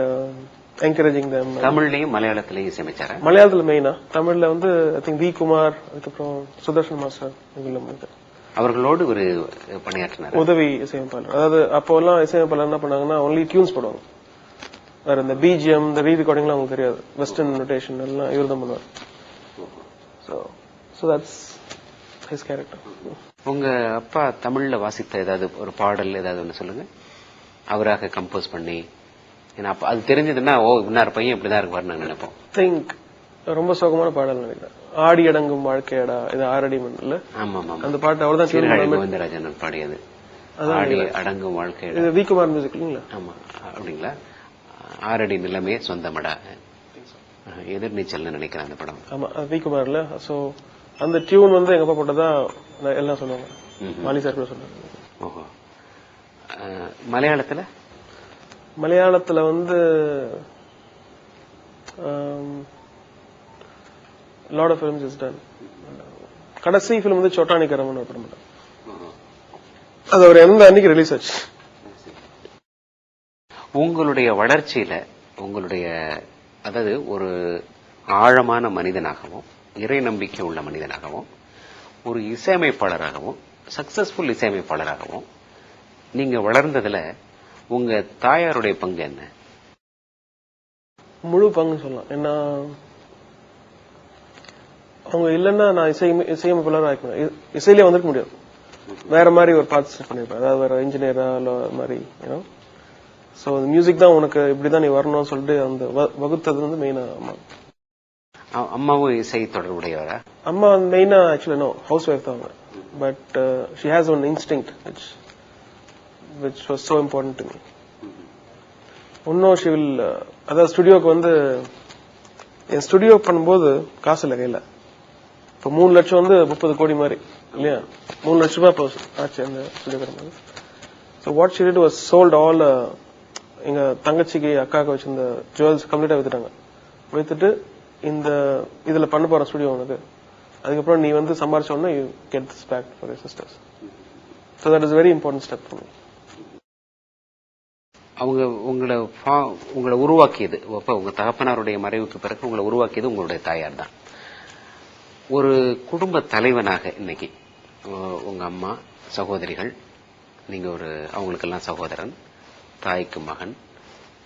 encouraging them. தமிழ்லயும் மலையாளத்திலயும் இசையமைச்சாரா? மலையாளத்துல மெயினா, தமிழ்ல வந்து ஐ திங்க் வி குமார், அதுக்கப்புறம் சுதர்ஷன் மாஸ்டர், அவர்களோடு ஒரு பணியாற்றினார். உதவி இசையமைப்பாளர். அதாவது அப்போ எல்லாம் இசையமைப்பாளர் என்ன பண்ணாங்கன்னா ஒன்லி டியூன்ஸ் போடுவாங்க, வேற இந்த பிஜிஎம் இந்த ரீ ரெக்கார்டிங்லாம் அவங்களுக்கு தெரியாது, வெஸ்டர்ன் நோட்டேஷன் எல்லாம் இவர் தான் பண்ணுவார். So that's his character. உங்க அப்பா தமிழ்ல வாசித்த ஏதாவது ஒரு பாடல் ஏதாவது ஒண்ணு சொல்லுங்க, அவராக கம்போஸ் பண்ணி. ஏன்னா அது தெரிஞ்சதுன்னா இன்னார் பையன் இப்படிதான் இருக்குவாரு நாங்க நினைப்போம். திங்க் ரொம்ப சோகமான பாடல் நினைக்கிறேன், ஆடி அடங்கும் வாழ்க்கையடா, இது ஆரடி மண்ணில். ஆமா அந்த பாட்டு அவர் தான் கோவிந்தராஜன் பாடியது, ஆடி அடங்கும் வாழ்க்கை. இது வி குமார் மியூசிக் இல்லைங்களா? ஆமா, அப்படிங்களா? ஆரடி நிலைமே சொந்தமடா, எதிர்நீச்சல்னு நினைக்கிறேன் அந்த படம். ஆமா, வி குமார்ல. சோ அந்த டியூன் வந்து எங்க அப்பா போட்டதா எல்லாம் சொல்லுவாங்க, மாலி சார் கூட சொன்னாங்க. ஓஹோ. மலையாளத்துல வந்து lot of films is done. கடைசி ஃபிலிம் வந்து சோட்டானி கரமன் ஒரு படம், அது ஒரு எந்த அன்னைக்கு ரிலீஸ் ஆச்சு. உங்களுடைய வளர்ச்சியில அதாவது ஒரு ஆழமான மனிதனாகவும் இறை நம்பிக்கை உள்ள மனிதனாகவும் ஒரு இசையமைப்பாளராகவும் சக்சஸ்ஃபுல் இசையமைப்பாளராகவும் நீங்க வளர்ந்ததுல உங்க தாயாருடைய பங்கு என்ன? முழு பங்கு சொல்லலாம். ஏன்னா அவங்க இல்லைன்னா நான் இசையமைப்பாளர் ஆகிக்கணும், இசையிலே வந்துருக்க முடியாது, வேற மாதிரி ஒரு பார்ட்டிசிபேட் பண்ணிருப்பேன், அதாவது வேற இன்ஜினியரா மாதிரி. சோ மியூசிக் தான் உனக்கு இப்படிதான் நீ வரணும்னு சொல்லிட்டு அந்த வகுத்தது வந்து மெயினா அம்மா. அம்மாவும் இசை தொடர்புடையவரா? அம்மா மெயினா ஆக்சுவலி நோ, ஹவுஸ் ஒய்ஃப் தான் அவங்க. But she has one instinct which was so important to me. இன்னும் she will, அதாவது ஸ்டுடியோக்கு வந்து என் ஸ்டுடியோ பண்ணும்போது காசு இல்லை கையில. இப்போ 3 லட்சம் வந்து 30 கோடி மாதிரி இல்லையா, 3 லட்சம் ரூபாய் இப்போ ஆச்சு அந்த ஸ்டுடியோ கட்டும்போது. So what she did was sold all, எங்க தங்கச்சிக்கு அக்காவுக்கு வச்சிருந்த ஜுவல்ஸ் கம்ப்ளீட்டா வித்துட்டு இந்த இதுல பண்ண போற ஸ்டுடியோ உனக்கு, அதுக்கப்புறம் நீ வந்து சம்பாரிச்ச உடனே you get this back for your sisters. So that is very important step for me. அவங்க உங்களை உருவாக்கியது, அப்ப உங்க தகப்பனாருடைய மறைவுக்கு பிறகு உங்களை உருவாக்கியது உங்களுடைய தாயார் தான். ஒரு குடும்ப தலைவனாக இன்னைக்கு உங்க அம்மா, சகோதரிகள், நீங்க அவங்களுக்கெல்லாம் சகோதரன், தாய்க்கு மகன்,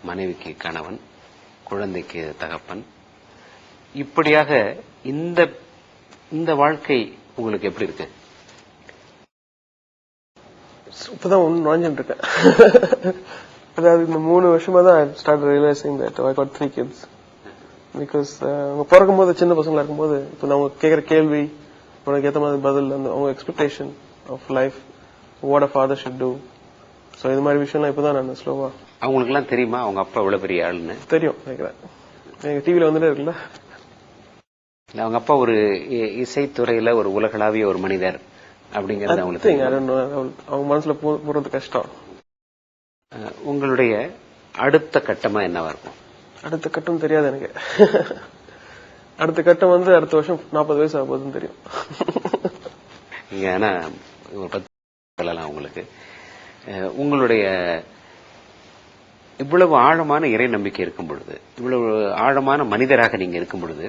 மனைவிக்கு கணவன், குழந்தைக்கு தகப்பன், இப்படியாக இந்த வாழ்க்கை உங்களுக்கு எப்படி இருக்கு? இப்பதான் ஒண்ணு நுழைஞ்சுட்டு இருக்கேன். அதாவது இந்த 3 வருஷமா தான் start realising that I got 3 kids. Because அவங்க பிறக்கும் போது சின்ன பசங்களா இருக்கும்போது இப்போ அவங்க கேட்கிற கேள்வி, உனக்கு ஏற்ற மாதிரி பதில், அந்த அவங்க expectation of life, what a father should do. So இது மாதிரி விஷயம்லாம் இப்பதான் நான் ஸ்லோவா. அவங்களுக்கு எல்லாம் தெரியுமா அவங்க அப்பா இவ்வளவு பெரிய ஆளுன்னு? தெரியும் நினைக்கிறேன், எங்க டிவில வந்துட்டே இருக்குல்ல. அவங்க அப்பா ஒரு இசைத்துறையில ஒரு உலகளாவிய ஒரு மனிதர் அப்படிங்கறது அவங்களுக்கு அவங்க மனசுல போறது கஷ்டம். உங்களுடைய அடுத்த கட்டமா என்னவா இருக்கும்? அடுத்த கட்டம் தெரியாது எனக்கு. அடுத்த கட்டம் வந்து அடுத்த வருஷம் 40 வயசு ஆக போகுதுன்னு தெரியும். ஏன்னா ஒரு 10 சொல்லலாம் உங்களுக்கு. உங்களுடைய இவ்வளவு ஆழமான இறை நம்பிக்கை இருக்கும் பொழுது, இவ்வளவு ஆழமான மனிதராக நீங்க இருக்கும் பொழுது,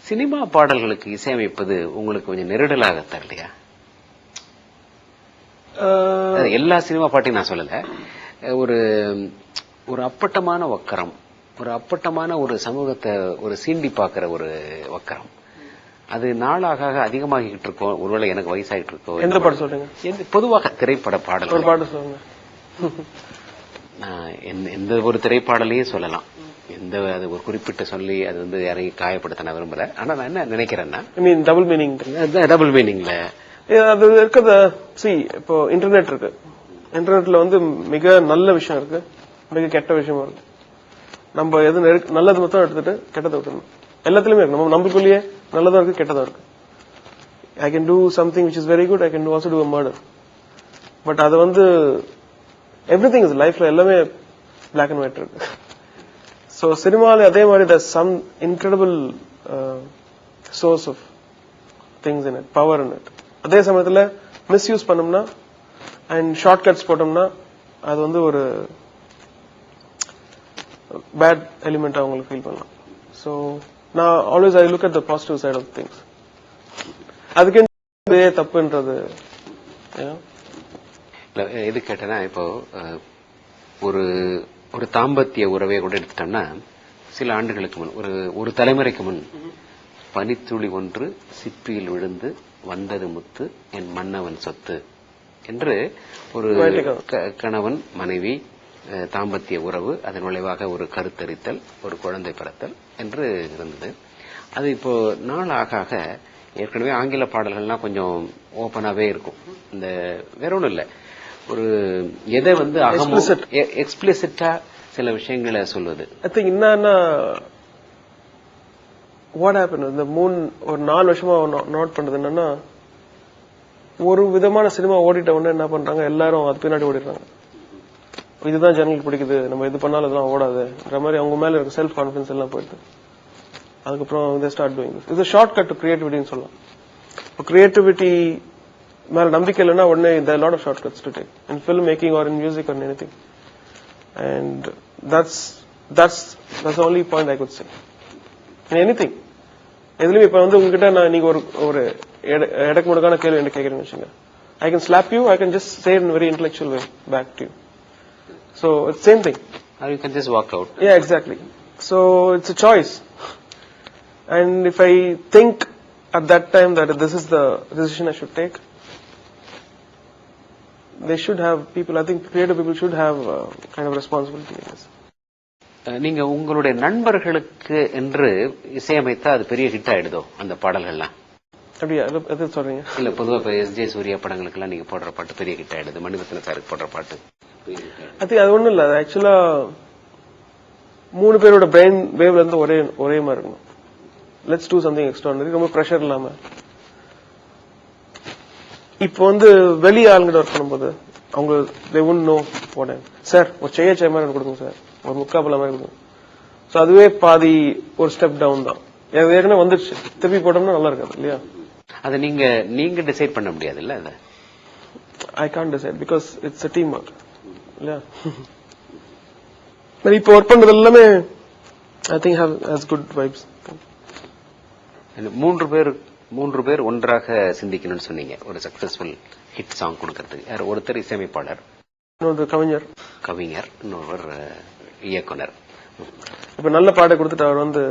சினிமா பாடல்களுக்கு இசையமைப்பது உங்களுக்கு கொஞ்சம் நெருடலாக தரலையா? எல்லா சினிமா பாட்டையும் நான் சொல்லல, ஒரு அப்பட்டமான வக்கரம், ஒரு அப்பட்டமான ஒரு சமூகத்தை ஒரு சீண்டி பார்க்கிற ஒரு வக்கரம், அது நாளாக அதிகமாகிட்டு இருக்கோம். ஒருவேளை எனக்கு வயசாகிட்டு இருக்கோ. எந்த பாட்டு சொல்றீங்க? பொதுவாக திரைப்பட பாடல். ஒரு பாட்டு சொல்லுங்க. எந்த ஒரு திரைப்பாடலையும் சொல்லலாம். அது ஒரு குறிப்பிட்ட சொல்லி அது வந்து யாரையும் காயப்படுத்த நான் விரும்பல. ஆனா நான் என்ன நினைக்கிறேன்னா, டபுள் மீனிங், டபுள் மீனிங்ல அது இருக்கிறத. இப்போ இன்டர்நெட் இருக்கு, இன்டர்நெட்ல வந்து மிக நல்ல விஷயம் இருக்கு, மிக கெட்ட விஷயமும் இருக்கு. நம்ம எது நல்லது மட்டும் எடுத்துட்டு கெட்டதை விட்டுணும். எல்லாத்துலயுமே இருக்கு, நம்ம நம்மளுக்குள்ளேயே நல்லதும் இருக்கு கெட்டதும் இருக்கு. I can do something which is very good, I can also do a murder. But அது வந்து எவ்ரிதிங் இஸ் லைஃப்ல எல்லாமே பிளாக் அண்ட் ஒயிட் இருக்கு. ஸோ சினிமாவில் அதே மாதிரி there's some incredible source of things in it, power in it. அதே சமயத்தில் மிஸ்யூஸ் பண்ணோம்னா அண்ட் ஷார்ட் கட்ஸ் போட்டோம்னா அது வந்து ஒரு பேட் எலிமெண்ட் அவங்களுக்கு ஃபீல் பண்ணலாம். ஸோ நான் always I look at the positive side of things. அதுக்கு தப்புன்றது எது கேட்டேன்னா, இப்போ ஒரு தாம்பத்திய உறவை கூட எடுத்துட்டோம்னா, சில ஆண்டுகளுக்கு முன், ஒரு தலைமுறைக்கு முன், பனித்துளி ஒன்று சிப்பியில் விழுந்து வந்தது முத்து என் மன்னவன் சொத்து என்று ஒரு கணவன் மனைவி தாம்பத்திய உறவு, அதன் விளைவாக ஒரு கருத்தரித்தல், ஒரு குழந்தை பிறத்தல் என்று இருந்தது. அது இப்போ நாள் ஆக ஆக ஏற்கனவே ஆங்கில பாடல்கள்லாம் கொஞ்சம் ஓபனாவே இருக்கும். இந்த வேற ஒன்றும் இல்லை, ஒரு எதை வந்து எக்ஸ்பிளிசிட்டா சில விஷயங்களை சொல்வது. ஐ திங்க் என்னன்னா வாட் ஹேப்பன் இந்த ஒரு 4 வருஷமா நோட் பண்றது என்னன்னா, ஒரு விதமான சினிமா ஓடிட்ட உடனே என்ன பண்றாங்க, எல்லாரும் அது பின்னாடி ஓடிடுறாங்க. இதுதான் ஜனங்களுக்கு பிடிக்குது, நம்ம இது பண்ணாலும் இதெல்லாம் ஓடாதுன்ற மாதிரி அவங்க மேல இருக்க செல்ஃப் கான்பிடன்ஸ் எல்லாம் போயிடுது. அதுக்கப்புறம் ஸ்டார்ட் டூயிங் திஸ். இது ஷார்ட் கட் டு கிரியேட்டிவிட்டின்னு சொல்லலாம். இப்போ கிரியேட்டிவிட்டி மேல நம்பிக்கை இல்லைன்னா உடனே there are lot of shortcuts to take in film making or in music or in anything, and that's the only point I could say in anything. எதுலயும் இப்ப வந்து உங்ககிட்ட நீங்க ஒரு எடக்கு முடக்கான கேள்வி என்ன கேட்கறீங்கன்னு வச்சுங்க, I can slap you, I can just say it in a very intellectual way back to you. So it's same thing. Or you can just walk out. Yeah, exactly. So it's a choice, and if I think at that time that this is the decision I should take, they should have people, I think creative people should have kind of responsibility in this. நீங்க உங்களுடைய நண்பர்களுக்கு என்று இசையமைத்தா அது பெரிய hit ஆயிடுதோ அந்த பாடல்கள்லாம்? அப்படியா, எது சொல்றீங்க? இல்ல, பொதுவா இப்ப எஸ்.ஜே. சூர்யா படங்களுக்கு எல்லாம் நீங்க போடுற பாட்டு பெரிய ஹிட் ஆயிடுது, மணிரத்ன சாருக்கு போடுற பாட்டு. அது ஒண்ணும் இல்ல, ஆக்சுவலா 3 பேரோட பிரெயின் வேவ்ல இருந்து ஒரே மாதிரி இருக்கணும். லெட்ஸ் டூ சம்திங் எக்ஸ்ட்ரானரி, ரொம்ப பிரஷர் இல்லாம. இப்போ வந்து வெளி ஆளுங்கிட்ட ஒர்க் பண்ணும்போது அவங்க they wouldn't know what I am. Sir ஒரு செய்ய மாதிரி கொடுங்க சார், ஒரு முக்காப்பல மாதிரி கொடுங்க. ஸோ அதுவே பாதி ஒரு ஸ்டெப் டவுன் தான். ஏற்கனவே வந்துருச்சு, திருப்பி போட்டோம்னா நல்லா இருக்காது இல்லையா? அதை நீங்க டிசைட் பண்ண முடியாது இல்ல? I can't decide because it's a team work. இல்லையா? இப்போ ஒர்க் பண்றது எல்லாமே I think has good vibes. மூன்று பேர் ஒன்றாக சிந்திக்கணும்னு சொன்னீங்க ஒரு சக்சஸ்ஃபுல் ஹிட் சாங் கொடுக்கறதுக்கு. யார்? ஒருத்தர் இசையமைப்பாளர், இன்னொரு கவிஞர், இன்னொருவர் இயக்குனர். இப்ப நல்ல பாட்டை கொடுத்துட்டு அவர் வந்து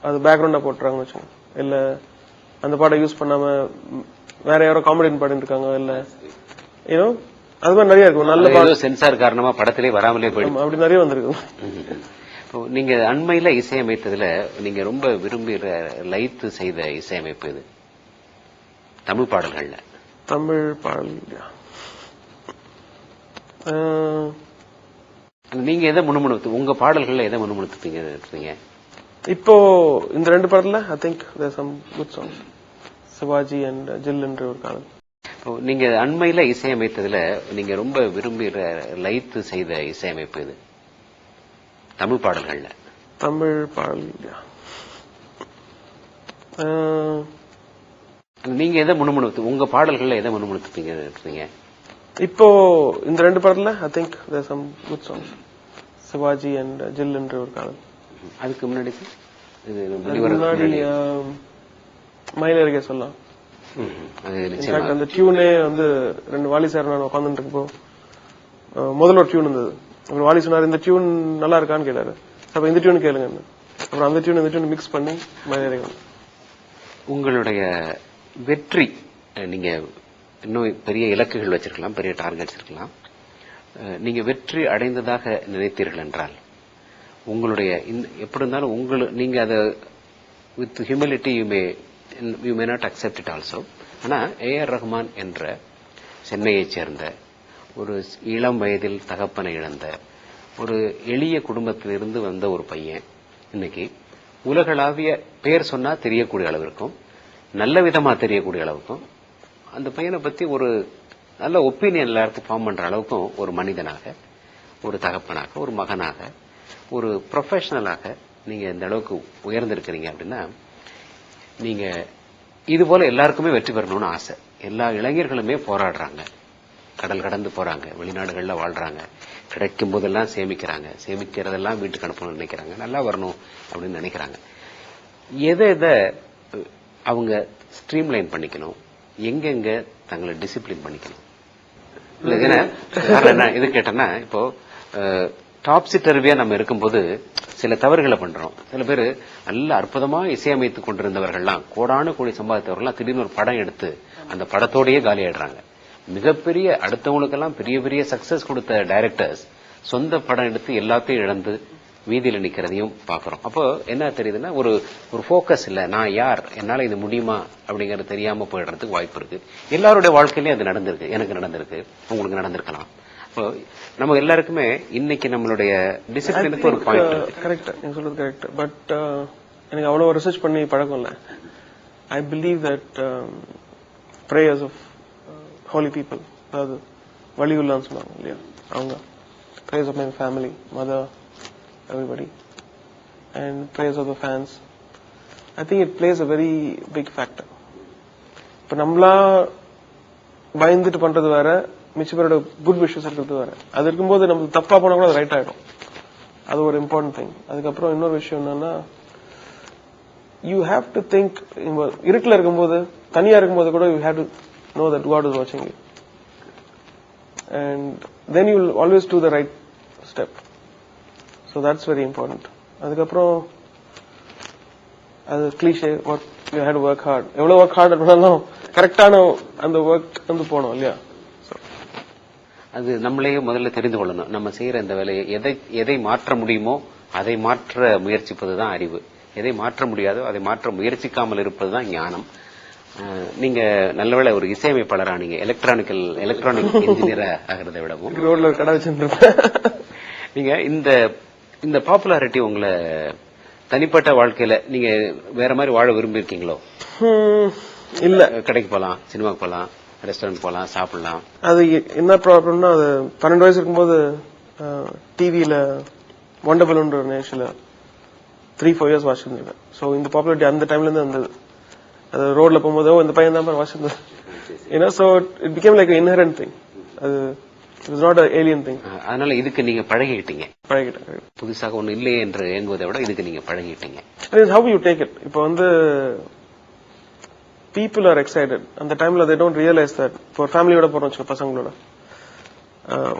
அது பேக்ரவுண்டா போட்டுறாங்கன்னு வச்சுக்கோங்க, இல்ல அந்த பாட்டை யூஸ் பண்ணாம வேற யாரோ காமெடியன் பாடிட்டு இருக்காங்க, இல்ல ஏதோ அது மாதிரி நிறைய இருக்கும். நல்ல பாட்டு சென்சார் காரணமா படத்திலே வராமலே போயிடும், அப்படி நிறைய வந்திருக்கு. நீங்க அண்மையில இசையமைத்ததுல நீங்க ரொம்ப விரும்பி லயித்து செய்த இசையமைப்பு இது? தமிழ் பாடல்கள்ல நீங்க எதை முணுமுணுத்து, உங்க பாடல்கள்ல எதை முணுமுணுத்துப்பீங்க? இப்போ இந்த 2 படத்துல I think there some good songs, Sivaji and Jill என்ற ஒரு காதல். நீங்க அண்மையில இசையமைத்ததுல நீங்க ரொம்ப விரும்பி லயித்து செய்த இசையமைப்பு இது? தமிழ் பாடல்கள்ல நீங்க எதை முணுமுணுத்து, உங்க பாடல்கள்ல எதை முணுமுணுத்துப்பீங்க? இப்போ இந்த 2 படத்துல I think there some good songs, Sivaji and Jill என்ற ஒரு காதல். அதுக்கு முன்னாடி மயிலருகே சொல்லலாம். அந்த டியூனே வந்து 2 வாலி சார் நான் உட்காந்துட்டு இருக்கப்போ முதல்ல ஒரு டியூன் இருந்தது. அப்புறம் வாலி சொன்னார் இந்த டியூன் நல்லா இருக்கான்னு கேட்டாரு. அப்ப இந்த டியூன் கேளுங்க, அப்புறம் அந்த டியூன் இந்த டியூன் மிக்ஸ் பண்ணி மயிலருகே. உங்களுடைய வெற்றி, நீங்க இன்னும் பெரிய இலக்குகள் வச்சிருக்கலாம், பெரிய டார்கெட்ஸ் இருக்கலாம். நீங்க வெற்றி அடைந்ததாக நினைத்தீர்கள் என்றால் உங்களுடைய எப்படி இருந்தாலும் நீங்க அதை with humility you may not accept it also. ஆனா ஏஆர் ரஹ்மான் என்ற சென்னையைச் சேர்ந்த ஒரு இளம் வயதில் தகப்பனை இழந்த ஒரு எளிய குடும்பத்திலிருந்து வந்த ஒரு பையன் இன்னைக்கு உலகளாவிய பேர் சொன்னா தெரியக்கூடிய அளவிற்கும் நல்ல விதமா தெரியக்கூடிய அளவுக்கும் அந்த பையனை பத்தி ஒரு நல்ல ஒப்பீனியன் எல்லாருக்கும் ஃபார்ம் பண்ற அளவுக்கும் ஒரு மனிதனாக, ஒரு தகப்பனாக, ஒரு மகனாக, ஒரு ப்ரொஃபஷனலாக நீங்க இந்த அளவுக்கு உயர்ந்திருக்கிறீங்க அப்படின்னா நீங்க இது போல எல்லாருக்குமே வெற்றி பெறணும்னு ஆசை. எல்லா இளைஞர்களுமே போராடுறாங்க, கடல் கடந்து போறாங்க, வெளிநாடுகள்ல வாழ்றாங்க, கிடைக்கும் போதெல்லாம் சேமிக்கிறாங்க, சேமிக்கிறதெல்லாம் வீட்டுக்கு அனுப்பணும்னு நினைக்கிறாங்க, நல்லா வரணும் அப்படின்னு நினைக்கிறாங்க. எதை அவங்க ஸ்ட்ரீம்லைன் பண்ணிக்கணும், எங்கெங்க தங்களை டிசிப்ளின் பண்ணிக்கணும்? இது கேட்டேன்னா இப்போ டாப்ஸி டர்வியா நம்ம இருக்கும்போது சில தவறுகளை பண்றோம். சில பேர் நல்ல அற்புதமா இசையமைத்துக் கொண்டிருந்தவர்கள்லாம், கோடானு கோடி சம்பாதித்தவர்கள்லாம் திடீர்னு ஒரு படம் எடுத்து அந்த படத்தோடயே காலியாயிடுறாங்க. மிகப்பெரிய அடுத்தவங்களுக்கெல்லாம் பெரிய பெரிய சக்சஸ் கொடுத்த டைரக்டர்ஸ் சொந்த படம் எடுத்து எல்லாத்தையும் இழந்து வீதியில நிக்கிறதையும் பாக்குறோம். அப்போ என்ன தெரியுதுன்னா ஒரு போக்கஸ் இல்ல, நான் யார், என்னால இது முடியுமா அப்படிங்கறது தெரியாம போயிடுறதுக்கு வாய்ப்பு இருக்கு. எல்லாருடைய வாழ்க்கையிலயும் அது நடந்திருக்கு, எனக்கு நடந்திருக்கு, உங்களுக்கு நடந்திருக்கலாம். இப்போ நம்ம எல்லாருக்குமே இன்னைக்கு நம்மளுடைய டிசிப்ளினுக்கு ஒரு பாயிண்ட் இருக்கு. கரெக்ட், நீங்க சொல்றது கரெக்ட். பட் எனக்கு அவ்வளவு ரிசர்ச் பண்ணி பழக்கம் இல்ல. I believe that prayers of holy people, அதாவது வலியுள்ளான்னு சொன்னாங்க இல்லையா, அவங்க prayers of my family, mother, everybody, and prayers of the fans. I think it plays a very big factor. இப்ப நம்மளா பயந்துட்டு பண்றது வேற, மிச்ச பேரோட குட் விஷஸ் இருக்கிறது வேற. அது இருக்கும்போது நமக்கு தப்பா போனா கூட அது ரைட் ஆயிடும். அது ஒரு இம்பார்ட்டன்ட் திங். அதுக்கப்புறம் இன்னொரு விஷயம் என்னன்னா, யூ ஹேவ் டு திங்க், இருட்டில் இருக்கும்போது தனியா இருக்கும்போது கூட you have to know that God is watching you, and then you will always do the right step. So that's very important. அதுக்கப்புறம் அது cliché, what you had to work hard. எவ்வளவு work hard பண்ணாலும் கரெக்டான அந்த work வந்து போனோம் இல்லையா. அது நம்மளே முதல்ல தெரிந்து கொள்ளணும். நம்ம செய்யற இந்த வேலையை எதை மாற்ற முடியுமோ அதை மாற்ற முயற்சிப்பதுதான் அறிவு. எதை மாற்ற முடியாதோ அதை மாற்ற முயற்சிக்காமல் இருப்பதுதான் ஞானம். நீங்க நல்லவேளை ஒரு இசையமைப்பாளரா, நீங்க எலக்ட்ரானிக் இன்ஜினியரா ஆகிறத விடவும் ரோட்ல கடை வச்சிருந்தேன். நீங்க இந்த பாப்புலாரிட்டி உங்களை தனிப்பட்ட வாழ்க்கையில நீங்க வேற மாதிரி வாழ விரும்பி இருக்கீங்களோ? இல்ல, கடைக்கு போலாம், சினிமாக்கு போலாம், ரெஸ்டாரண்ட் போலாம், சாப்பிடலாம். அது என்ன ப்ராப்ளம்னா, அது 12 வயசு இருக்கும்போது டிவியில ஒண்டபலூன்ற ஒரு நேஷன்ல 3-4 இயர்ஸ் வாசிச்சிருந்தேன். ஸோ இந்த பாப்புலாரிட்டி அந்த டைம்ல இருந்து வந்தது. அது ரோட்ல போகும்போதோ இந்த பையன் தான் வாசிச்சிருந்தது. ஏன்னா so it became like inherent thing. அது it's not a alien thing. அதனால இதுக்கு நீங்க பழகிட்டீங்க. பழகிட்டேன். புதுசாக ஒண்ணு இல்லையே என்று ஏங்குவதை விட இதுக்கு நீங்க பழகிட்டீங்க. How you take it. இப்போ வந்து people are excited. அந்த டைம்ல they don't realize that for ஃபேமிலியோட போறோம் வச்சுக்கோ, பசங்களோட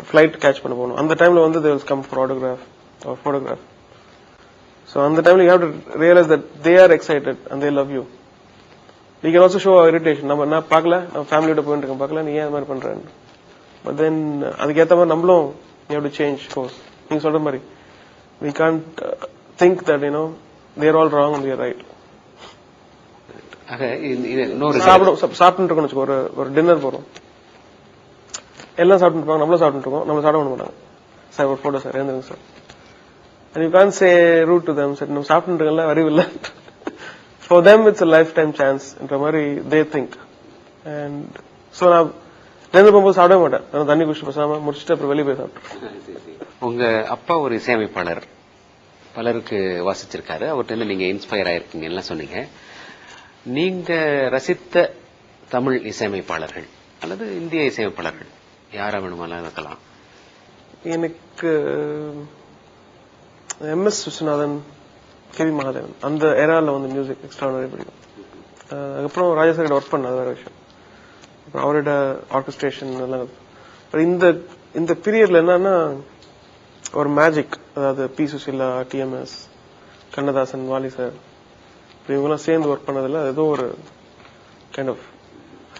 ஃபிளைட் கேட்ச் பண்ண போகணும். அந்த டைம்ல வந்து they will come for autograph or photograph. So அந்த டைம்ல you have to realize that they are excited and they love you. We can also show our irritation. நான் பார்க்கல, நம்ம ஃபேமிலியோட போயிட்டு இருக்கேன், பார்க்கல, நீ ஏன் அது மாதிரி பண்றேன். But then அதுக்கேற்ற மாதிரி நம்மளும் we have to change course. நீங்க சொல்ற மாதிரி we can't think that they are all wrong and we are right. சாப்பிட்டு இருக்கோம் வச்சுக்கோ, ஒரு டின்னர் போறோம், எல்லாம் சாப்பிட்டு இருப்பாங்க, நம்மளும் சாப்பிட்டு இருக்கோம், நம்மள சாப்பிட பண்ண மாட்டாங்க. சார் ஒரு போட்டோ சார், எழுந்துருங்க sir. And you can't say rude to them. Sir நம்ம சாப்பிட்டு இருக்கல, அறிவில்லை. For them it's a lifetime chance என்ற மாதிரி they think. And so நான் எழுந்து போகும்போது சாப்பிட மாட்டேன், நான் தண்ணி குடிச்சு பேசாம முடிச்சுட்டு அப்புறம் வெளியே போய் சாப்பிட்டேன். உங்க அப்பா ஒரு இசையமைப்பாளர், பலருக்கு வாசிச்சிருக்காரு, அவர்கிட்ட நீங்க இன்ஸ்பயர் ஆயிருக்கீங்க எல்லாம் சொன்னீங்க. நீங்க ரசித்த தமிழ் இசையமைப்பாளர்கள் அல்லது இந்திய இசையமைப்பாளர்கள் யாரா வேணுமாலாம் இருக்கலாம்? எனக்கு MS விஸ்வநாதன், KV மகாதேவன், அந்த ஏரால வந்து மியூசிக் எக்ஸ்ட்ரானரி பிடிக்கும். அதுக்கப்புறம் ராஜாசாரியோட ஒர்க் பண்ண, அது வேற விஷயம். அப்புறம் அவரோட ஆர்கெஸ்ட்ரேஷன் எல்லாம். இந்த பீரியட்ல என்னன்னா ஒரு மேஜிக், அதாவது P Susheela, TMS, Kannadasan, Vaali sir, இவங்கெல்லாம் சேர்ந்து ஒர்க் பண்ணதுல ஏதோ ஒரு கைண்ட் ஆஃப்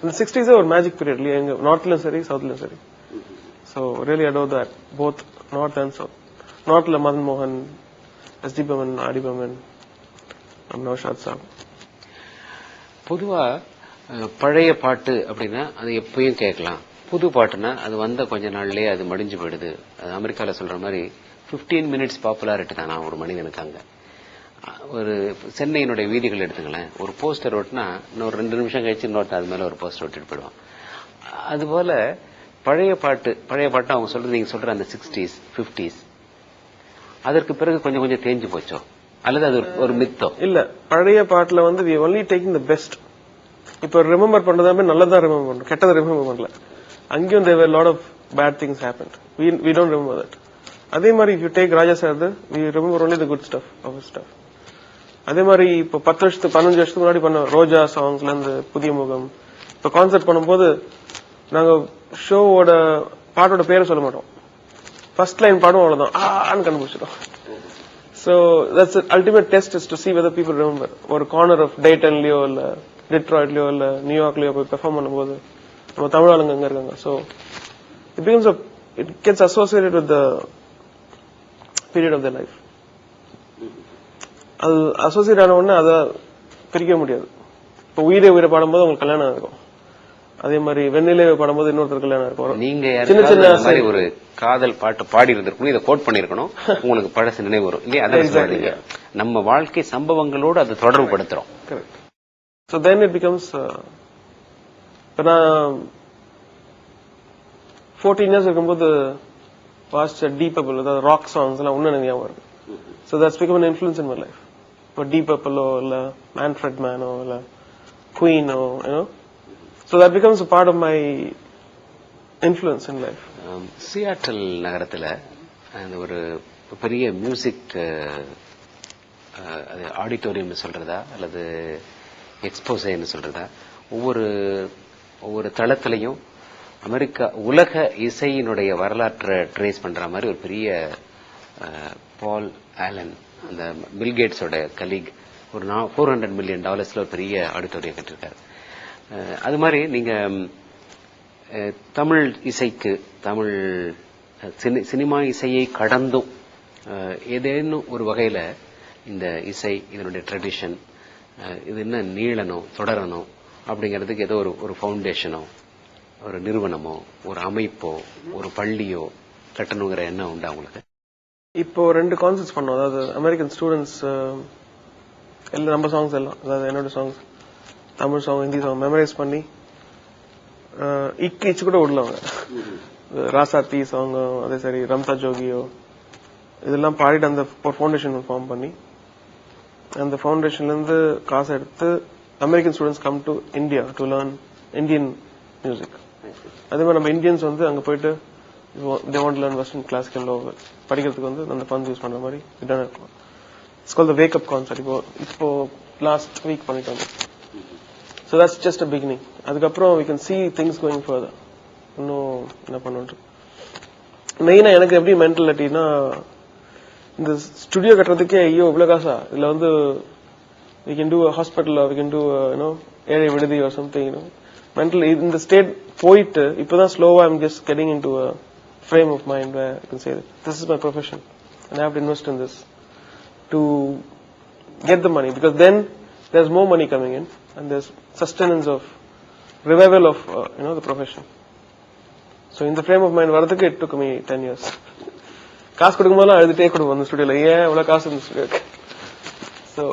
இந்த 60s ஒரு மேஜிக் பீரியட் இல்லையா, எங்க நார்த்லயும் சரி சவுத்லயும் சரி. So really adore that both north and south. நார்த்ல மதன் மோகன், SD பமன், ஆடி பமன், நௌஷாத் சாப். பொதுவா பழைய பாட்டு அப்படின்னா அது எப்பயும் கேட்கலாம். புது பாட்டுனா அது வந்த கொஞ்ச நாள்லயே அது மடிஞ்சு போயிடுது. அது அமெரிக்கால சொல்ற மாதிரி 15 மினிட்ஸ் பாப்புலாரிட்டி தானா ஒரு மனிதனுக்கு. அங்க ஒரு சென்னையினுடைய வீதிகள் எடுத்துங்களேன், ஒரு போஸ்டர் ஓட்டினா இன்னொரு 2 நிமிஷம் கழிச்சு இன்னொருத்த அது மேல ஒரு போஸ்டர் ஓட்டிட்டு போயிடுவான். அதுபோல பழைய பாட்டு அவங்க சொல்றது, நீங்க சொல்ற அந்த 60s 50s அதற்கு பிறகு கொஞ்சம் கொஞ்சம் தேஞ்சு போச்சோ அல்லது அது ஒரு மித்தோ? இல்ல, பழைய பாட்டுல வந்து we only taking the best. இப்ப ரிமெம்பர் பண்றதாமே நல்லதான் ரிமெம்பர் பண்றோம், கெட்டதை ரிமெம்பர் பண்ணல. அங்கேயும் there were a lot of bad things happened. We don't remember that. அதே மாதிரி if you take Raja sir, we remember only the good stuff of his stuff. அதே மாதிரி இப்ப 15 வருஷத்துக்கு முன்னாடி பண்ண ரோஜா சாங்ஸ்ல இருந்து புதிய முகம், இப்ப கான்சர்ட் பண்ணும்போது நாங்க ஷோவோட பாட்டோட பேரை சொல்ல மாட்டோம், ஃபர்ஸ்ட் லைன் பாடும், அவ்வளவுதான் ஆன்னு கண்டுபிடிச்சிடும். So that's the ultimate test, is to see whether people remember. ஒரு கார்னர் ஆஃப் டேட்டன்லயோ இல்ல டிட்ராய்ட்லயோ இல்ல நியூயார்க்லயோ போய் பெர்ஃபார்ம் பண்ணும்போது நம்ம தமிழ் ஆளுங்க அங்க இருக்காங்க. So it gets associated with the period of their life. அது அசோசியேட் ஆன உடனே அதை பிரிக்க முடியாது. இப்போ உயிரை பாடும்போது உங்களுக்கு கல்யாணம் இருக்கும், அதே மாதிரி வெண்ணிலே பாடும்போது இன்னொருத்தர் கல்யாணம் இருக்கும். நீங்க சின்ன சின்ன ஒரு காதல் பாட்டு பாடி இருந்திருக்கணும், இதை கோட் பண்ணிருக்கணும், உங்களுக்கு பழசு நினைவு வரும் இல்லையா? அதை நம்ம வாழ்க்கை சம்பவங்களோடு அதை தொடர்பு படுத்துறோம். Correct. So then it becomes, இப்போ நான் 14 இயர்ஸ் இருக்கும்போது வாட்ச் டீப் பர்பிள், அதாவது ராக் சாங்ஸ் எல்லாம் ஒன்னும் எனக்கு ஞாபகம் இருக்கு. So that's become an influence in my life. இப்போ டீப் பர்பிளோ இல்ல மேன்ஃப்ரெட் மேனோ இல்ல குயினோ, so that becomes a part of my influence in life. Seattle நகரத்துல அந்த ஒரு பெரிய மியூசிக் ஆடிட்டோரியம் சொல்றதா அல்லது எக்ஸ்போசேன்னு சொல்றதா, ஒவ்வொரு தளத்திலையும் அமெரிக்கா உலக இசையினுடைய வரலாற்றை ட்ரேஸ் பண்ற மாதிரி ஒரு பெரிய பால் ஆலன், அந்த பில்கேட்ஸோட கலீக், ஒரு $400 மில்லியன் ஒரு பெரிய ஆடிட்டோரியம் கட்டிருக்காரு. அது மாதிரி நீங்க தமிழ் இசைக்கு, தமிழ் சினிமா இசையை கடந்தும் ஏதேனும் ஒரு வகையில இந்த இசை, இதனுடைய ட்ரெடிஷன் இது என்ன நீளணும் தொடரணும் அப்படிங்கிறதுக்கு ஏதோ ஒரு ஃபவுண்டேஷனோ ஒரு நிறுவனமோ ஒரு அமைப்போ ஒரு பள்ளியோ கட்டணுங்கிற எண்ணம் உண்டா உங்களுக்கு? இப்போ 2 கான்சர்ட்ஸ் பண்ணோம். அதாவது அமெரிக்கன் ஸ்டூடெண்ட்ஸ் எல்லாம் நம்ம சாங்ஸ் எல்லாம், அதாவது என்னோட songs, Tamil song Hindi song memorise பண்ணி இச்சு கூட விடலவங்க. ராசாத்தி சாங், அதே சரி ரம்தா ஜோகியோ, இதெல்லாம் பாடிட்டு அந்த ஒரு ஃபவுண்டேஷன் ஃபார்ம் பண்ணி, அந்த ஃபவுண்டேஷன்ல இருந்து காசு எடுத்து American students come to India to learn Indian music. அதே மாதிரி நம்ம இந்தியன்ஸ் வந்து அங்க போயிட்டு they want to learn Western classical law படிக்கிறதுக்கு வந்து அந்த funds யூஸ் பண்ற மாதிரி இதான் இருக்கும். It's called the wake up concert. இப்போ last week பண்ணிட்டு வந்தோம். So that's just a beginning. அதுக்கப்புறம் we can see things going further. இன்னும் என்ன பண்ணுறது மெயினா எனக்கு எப்படி மென்டாலிட்டினா இந்த ஸ்டுடியோ கட்டுறதுக்கே ஐயோ இவ்வளவு காசா இதுல வந்து we can do a hospital or we can do a, ஏழை விடுதி or something, mentally இந்த ஸ்டேட் போயிட்டு இப்பதான் ஸ்லோவா I'm just getting into a frame of mind where I can say that this is my profession and I have to invest in this to get the money, because then there's more money coming in and there's sustenance of revival of the profession. So in the frame of mind வரதுக்கு it took me 10 years. காசு கொடுக்கும்போது அழுதுட்டே கொடுப்போம் அந்த ஸ்டுடியோல, ஏன் இவ்வளவு காசு இந்த ஸ்டுடியோக்கு. So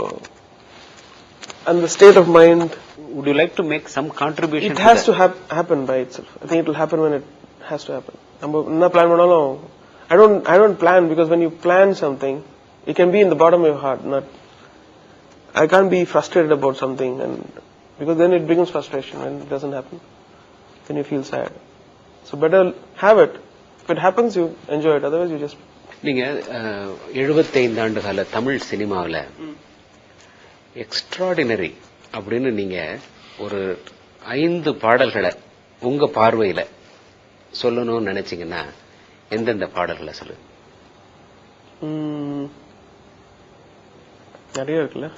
and the state of mind, would you like to make some contribution? It has to happen by itself. I think it will happen when it has to happen. நம்ம என்ன பிளான் பண்ணாலும் I don't plan, because when you plan something it can be in the bottom of your heart. I can't be frustrated about something, and because then it becomes frustration when it doesn't happen. Then you feel sad. So better have it. If it happens, you enjoy it. Otherwise, you just. நீங்க 75 ஆண்டு கால தமிழ் சினிமாவில் extraordinary அப்படின்னு நீங்க ஒரு 5 பாடல்களை உங்க பார்வையில சொல்லணும்னு நினைச்சீங்கன்னா எந்தெந்த பாடல்களை சொல்லு? நிறைய இருக்குல்ல.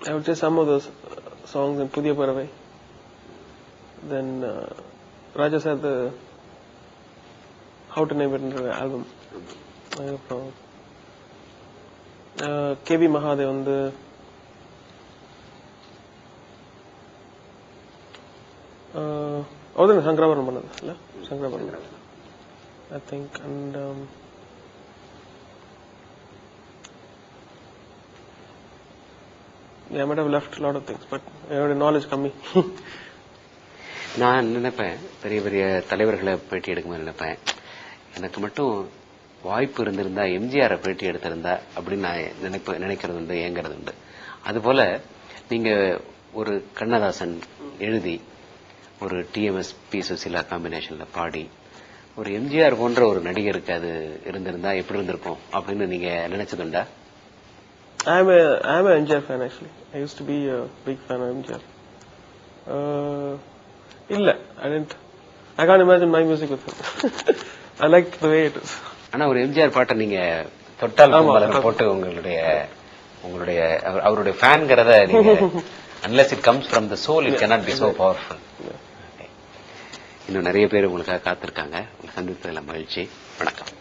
I would say some of those songs in Pudhiya Paravai. Then Raja said the How to Name It album. KV Mahadev வந்து அவர்தான் சங்கராபரணம் பண்ணது இல்ல, Shankarabharanam I think. And yeah, I might have left a lot of things, but என்னோட knowledge கம்மி. நான் நினைப்பேன், பெரிய பெரிய தலைவர்களை பேட்டி எடுக்கும்போது நினைப்பேன், எனக்கு மட்டும் வாய்ப்பு இருந்திருந்தா எம்ஜிஆரை பேட்டி எடுத்திருந்தா அப்படின்னு நான் நினைக்கிறது உண்டு, ஏங்கிறது உண்டு. அதுபோல நீங்க ஒரு கண்ணதாசன் எழுதி ஒரு டிஎம்எஸ் பி சுசீலா காம்பினேஷன்ல பாடி ஒரு எம்ஜிஆர் போன்ற ஒரு நடிகருக்கு அது இருந்திருந்தா எப்படி இருந்திருக்கும் அப்படின்னு நீங்க நினைச்சதுண்டா? I am an MGR fan actually. I used to be a big fan of MGR. இல்ல, I can't imagine my music with him. I liked the way it is. ஆனா ஒரு எம்ஜிஆர் பாட்டை நீங்க தொட்டால் போட்டு உங்களுடைய அவருடைய ஃபேன்ங்கிறத நீங்க unless it comes from the soul, it cannot be so powerful. இன்னும் நிறைய பேர் உங்களுக்காக காத்திருக்காங்க. உங்களை சந்தித்ததில் மகிழ்ச்சி. வணக்கம்.